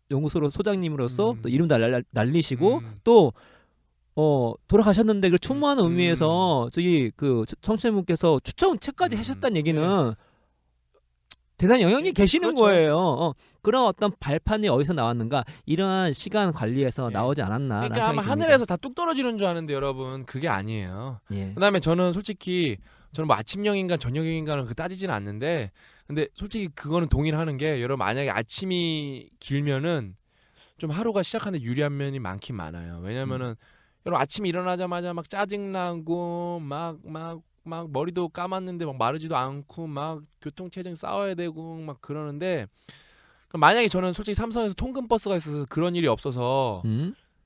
연구소로 소장님으로서 또 이름도 날리시고 또 돌아가셨는데 그 추모하는 의미에서 저희 그 청취자분께서 추천 책까지 하셨다는 얘기는 대단히 영향이 계시는 그렇죠. 거예요. 그런 어떤 발판이 어디서 나왔는가 이러한 시간 관리에서 나오지 않았나. 그러니까 아마 하늘에서 다 뚝 떨어지는 줄 아는데 여러분 그게 아니에요. 그다음에 저는 솔직히 뭐 아침형 인간 저녁형 인간은 따지지는 않는데 근데 솔직히 그거는 동일하는 게 여러분 만약에 아침이 길면은 좀 하루가 시작하는데 유리한 면이 많긴 많아요. 왜냐면은 여러분 아침에 일어나자마자 막 짜증나고 막 머리도 감았는데 막 마르지도 않고 막 교통체증 싸워야 되고 막 그러는데 만약에 저는 솔직히 삼성에서 통근버스가 있어서 그런 일이 없어서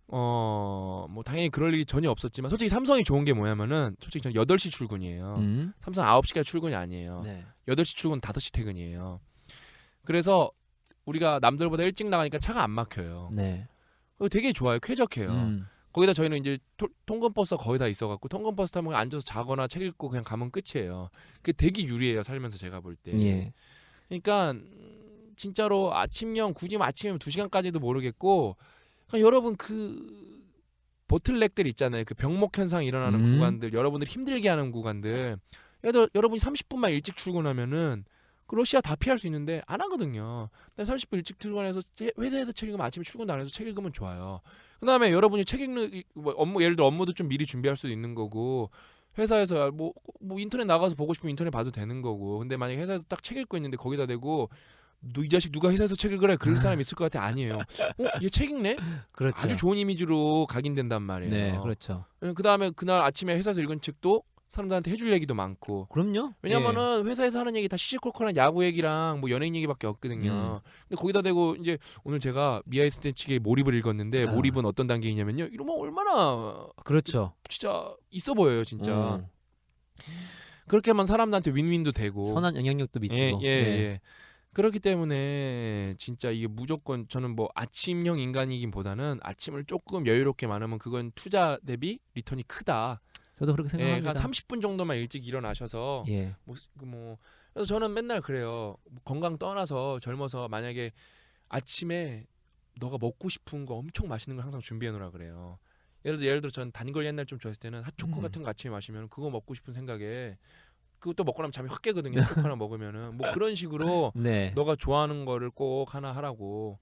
뭐 당연히 그럴 일이 전혀 없었지만 솔직히 삼성이 좋은 게 뭐냐면은 솔직히 저는 8시 출근이에요. 삼성 9시까지 출근이 아니에요. 8시 출근 5시 퇴근이에요. 그래서 우리가 남들보다 일찍 나가니까 차가 안 막혀요. 그거 되게 좋아요. 쾌적해요. 거기다 저희는 이제 통근버스가 거의 다 있어갖고 통근버스 타면 앉아서 자거나 책 읽고 그냥 가면 끝이에요. 그게 되게 유리해요. 살면서 제가 볼 때. 그러니까 진짜로 굳이 아침이면 2시간까지도 모르겠고 그러니까 여러분 그 보틀렉들 있잖아요. 그 병목 현상이 일어나는 구간들 여러분들 힘들게 하는 구간들 여러분이 30분만 일찍 출근하면은 그 러시아 다 피할 수 있는데 안 하거든요. 30분 일찍 출근해서 회사에서 책 읽으면 아침에 출근도 안 해서 책 읽으면 좋아요. 그다음에 여러분이 책 읽는 예를 들어 업무도 좀 미리 준비할 수도 있는 거고 회사에서 뭐 인터넷 나가서 보고 싶으면 인터넷 봐도 되는 거고 근데 만약에 회사에서 딱 책 읽고 있는데 거기다 대고 너 이 자식 누가 회사에서 책 읽으래 그럴 사람 있을 것 같아. 아니에요. 얘 책 읽네? 그렇죠. 아주 좋은 이미지로 각인된단 말이에요. 네, 그렇죠. 그다음에 그날 아침에 회사에서 읽은 책도 사람들한테 해줄 얘기도 많고. 그럼요. 왜냐면은 회사에서 하는 얘기 다 시시콜콜한 야구 얘기랑 뭐 연예인 얘기밖에 없거든요. 근데 거기다 대고 이제 오늘 제가 미아이 스탠치의 몰입을 읽었는데 몰입은 어떤 단계이냐면요. 이러면 얼마나 그렇죠. 진짜 있어 보여요, 진짜. 그렇게 하면 사람들한테 윈윈도 되고 선한 영향력도 미치고. 예. 그렇기 때문에 진짜 이게 무조건 저는 뭐 아침형 인간이긴 보다는 아침을 조금 여유롭게 많으면 그건 투자 대비 리턴이 크다. 저도 그렇게 생각합니다. 30분 정도만 일찍 일어나셔서 그래서 저는 맨날 그래요. 건강 떠나서 젊어서 만약에 아침에 너가 먹고 싶은 거 엄청 맛있는 걸 항상 준비해 놓으라 그래요. 예를 들어 전 단 걸 옛날 좀 좋아했을 때는 핫초코 같은 거 아침에 마시면 그거 먹고 싶은 생각에 그것도 먹고 나면 잠이 확 깨거든요. 핫초코 하나 먹으면은 뭐 그런 식으로 너가 좋아하는 거를 꼭 하나 하라고.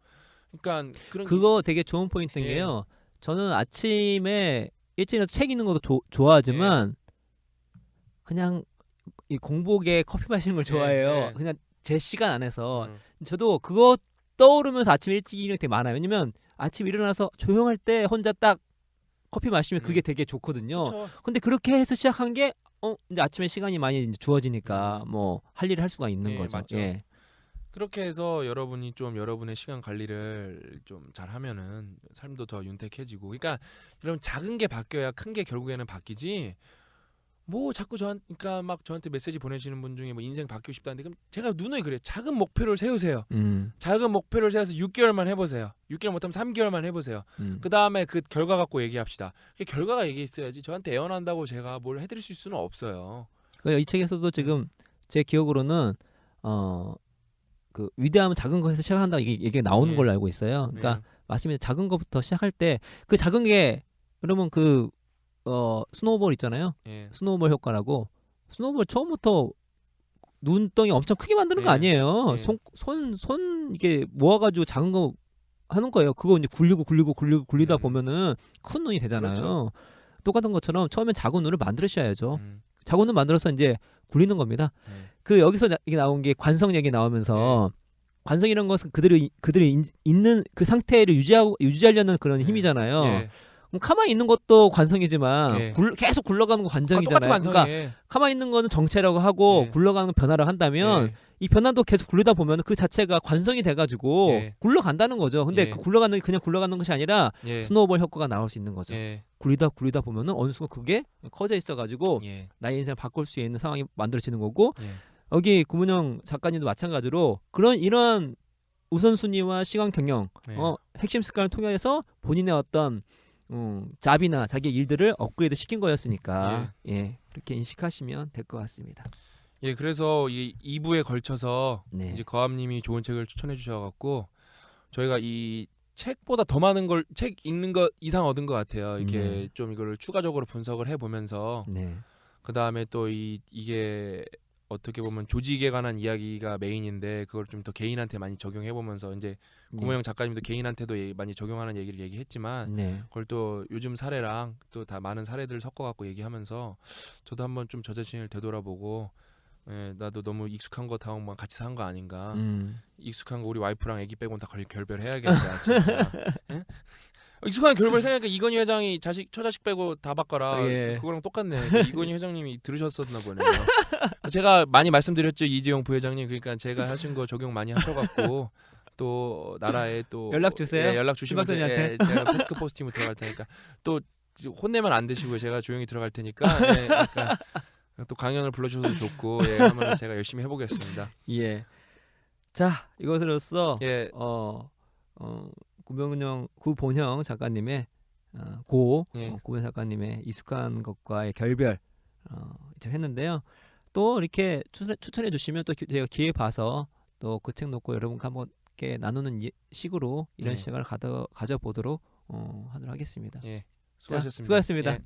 그러니까 그거 되게 좋은 포인트인 게요. 저는 아침에 일찍 일어나서 책 읽는 것도 좋아하지만 그냥 이 공복에 커피 마시는 걸 좋아해요. 그냥 제 시간 안에서 저도 그거 떠오르면서 아침 일찍 일어나는 게 되게 많아요. 왜냐면 아침 일어나서 조용할 때 혼자 딱 커피 마시면 그게 되게 좋거든요. 그쵸. 근데 그렇게 해서 시작한 게 이제 아침에 시간이 많이 이제 주어지니까 뭐 할 일을 할 수가 있는 거죠. 맞죠. 그렇게 해서 여러분이 좀 여러분의 시간 관리를 좀 잘하면은 삶도 더 윤택해지고. 그러니까 여러분 작은 게 바뀌어야 큰 게 결국에는 바뀌지. 뭐 자꾸 그러니까 막 저한테 메시지 보내시는 분 중에 뭐 인생 바뀌고 싶다는데 그럼 제가 누누이 그래요. 작은 목표를 세우세요. 작은 목표를 세워서 6개월만 해보세요. 6개월 못하면 3개월만 해보세요. 그 다음에 그 결과 갖고 얘기합시다. 그 결과가 얘기했어야지. 저한테 애원한다고 제가 뭘 해드릴 수는 없어요. 이 책에서도 지금 제 기억으로는 그 위대함은 작은 것에서 시작한다 이게 얘기가 나오는 걸로 알고 있어요. 그러니까 맞습니다. 작은 것부터 시작할 때 그 작은 게 그러면 그 스노우볼 있잖아요. 스노우볼 효과라고. 스노우볼 처음부터 눈덩이 엄청 크게 만드는 거 아니에요. 손 이게 모아가지고 작은 거 하는 거예요. 그거 이제 굴리다 보면은 큰 눈이 되잖아요. 그렇죠. 똑같은 것처럼 처음엔 작은 눈을 만드셔야죠. 작은 눈 만들어서 이제 굴리는 겁니다. 그 여기서 이게 나온 게 관성 얘기 나오면서 관성이라는 것은 그들이 있는 그 상태를 유지하려는 그런 힘이잖아요. 그럼 가만히 있는 것도 관성이지만 계속 굴러가는 거 관성이잖아요. 그러니까 가만히 있는 거는 정체라고 하고 굴러가는 건 변화를 한다면 이 변화도 계속 굴리다 보면 그 자체가 관성이 돼가지고 굴러간다는 거죠. 근데 그 굴러가는 게 그냥 굴러가는 것이 아니라 스노우볼 효과가 나올 수 있는 거죠. 굴리다 보면은 어느 순간 그게 커져 있어가지고 나의 인생을 바꿀 수 있는 상황이 만들어지는 거고 여기 구문영 작가님도 마찬가지로 이런 우선순위와 시간 경영 핵심 습관을 통해서 본인의 어떤 잡이나 자기의 일들을 업그레이드 시킨 거였으니까 그렇게 인식하시면 될 것 같습니다. 그래서 이 2부에 걸쳐서 이제 거함님이 좋은 책을 추천해 주셔갖고 저희가 이 책보다 더 많은 걸 책 읽는 것 이상 얻은 것 같아요. 이렇게 좀 이거를 추가적으로 분석을 해보면서 그 다음에 또 이게 어떻게 보면 조직에 관한 이야기가 메인인데 그걸 좀 더 개인한테 많이 적용해보면서 이제 구모영 작가님도 개인한테도 많이 적용하는 얘기를 얘기했지만 그걸 또 요즘 사례랑 또 다 많은 사례들을 섞어갖고 얘기하면서 저도 한번 좀 저 자신을 되돌아보고 나도 너무 익숙한 거 다음만 같이 산 거 아닌가. 익숙한 거 우리 와이프랑 애기 빼고는 다 결별해야겠다 진짜. 익숙한 결별 생각하니까 이건희 회장이 처자식 빼고 다 바꿔라. 그거랑 똑같네. 이건희 회장님이 들으셨었나 보네요. 제가 많이 말씀드렸죠. 이재용 부회장님. 그러니까 제가 하신 거 적용 많이 하셔갖고 또 나라에 또 연락 주세요. 연락 주시면 제가 태스크포스 팀으로 들어갈 테니까 또 혼내면 안 되시고요. 제가 조용히 들어갈 테니까 약간 또 강연을 불러주셔도 좋고 하면 제가 열심히 해보겠습니다. 자 이것으로써 구본형 작가님의 구본형 작가님의 익숙한 것과의 결별 이제 했는데요. 또 이렇게 추천해 주시면 또 제가 기회 봐서 또 그 책 놓고 여러분과 한번 이렇게 나누는 식으로 이런 시간을 가져보도록 하도록 하겠습니다. 수고하셨습니다. 수고하셨습니다.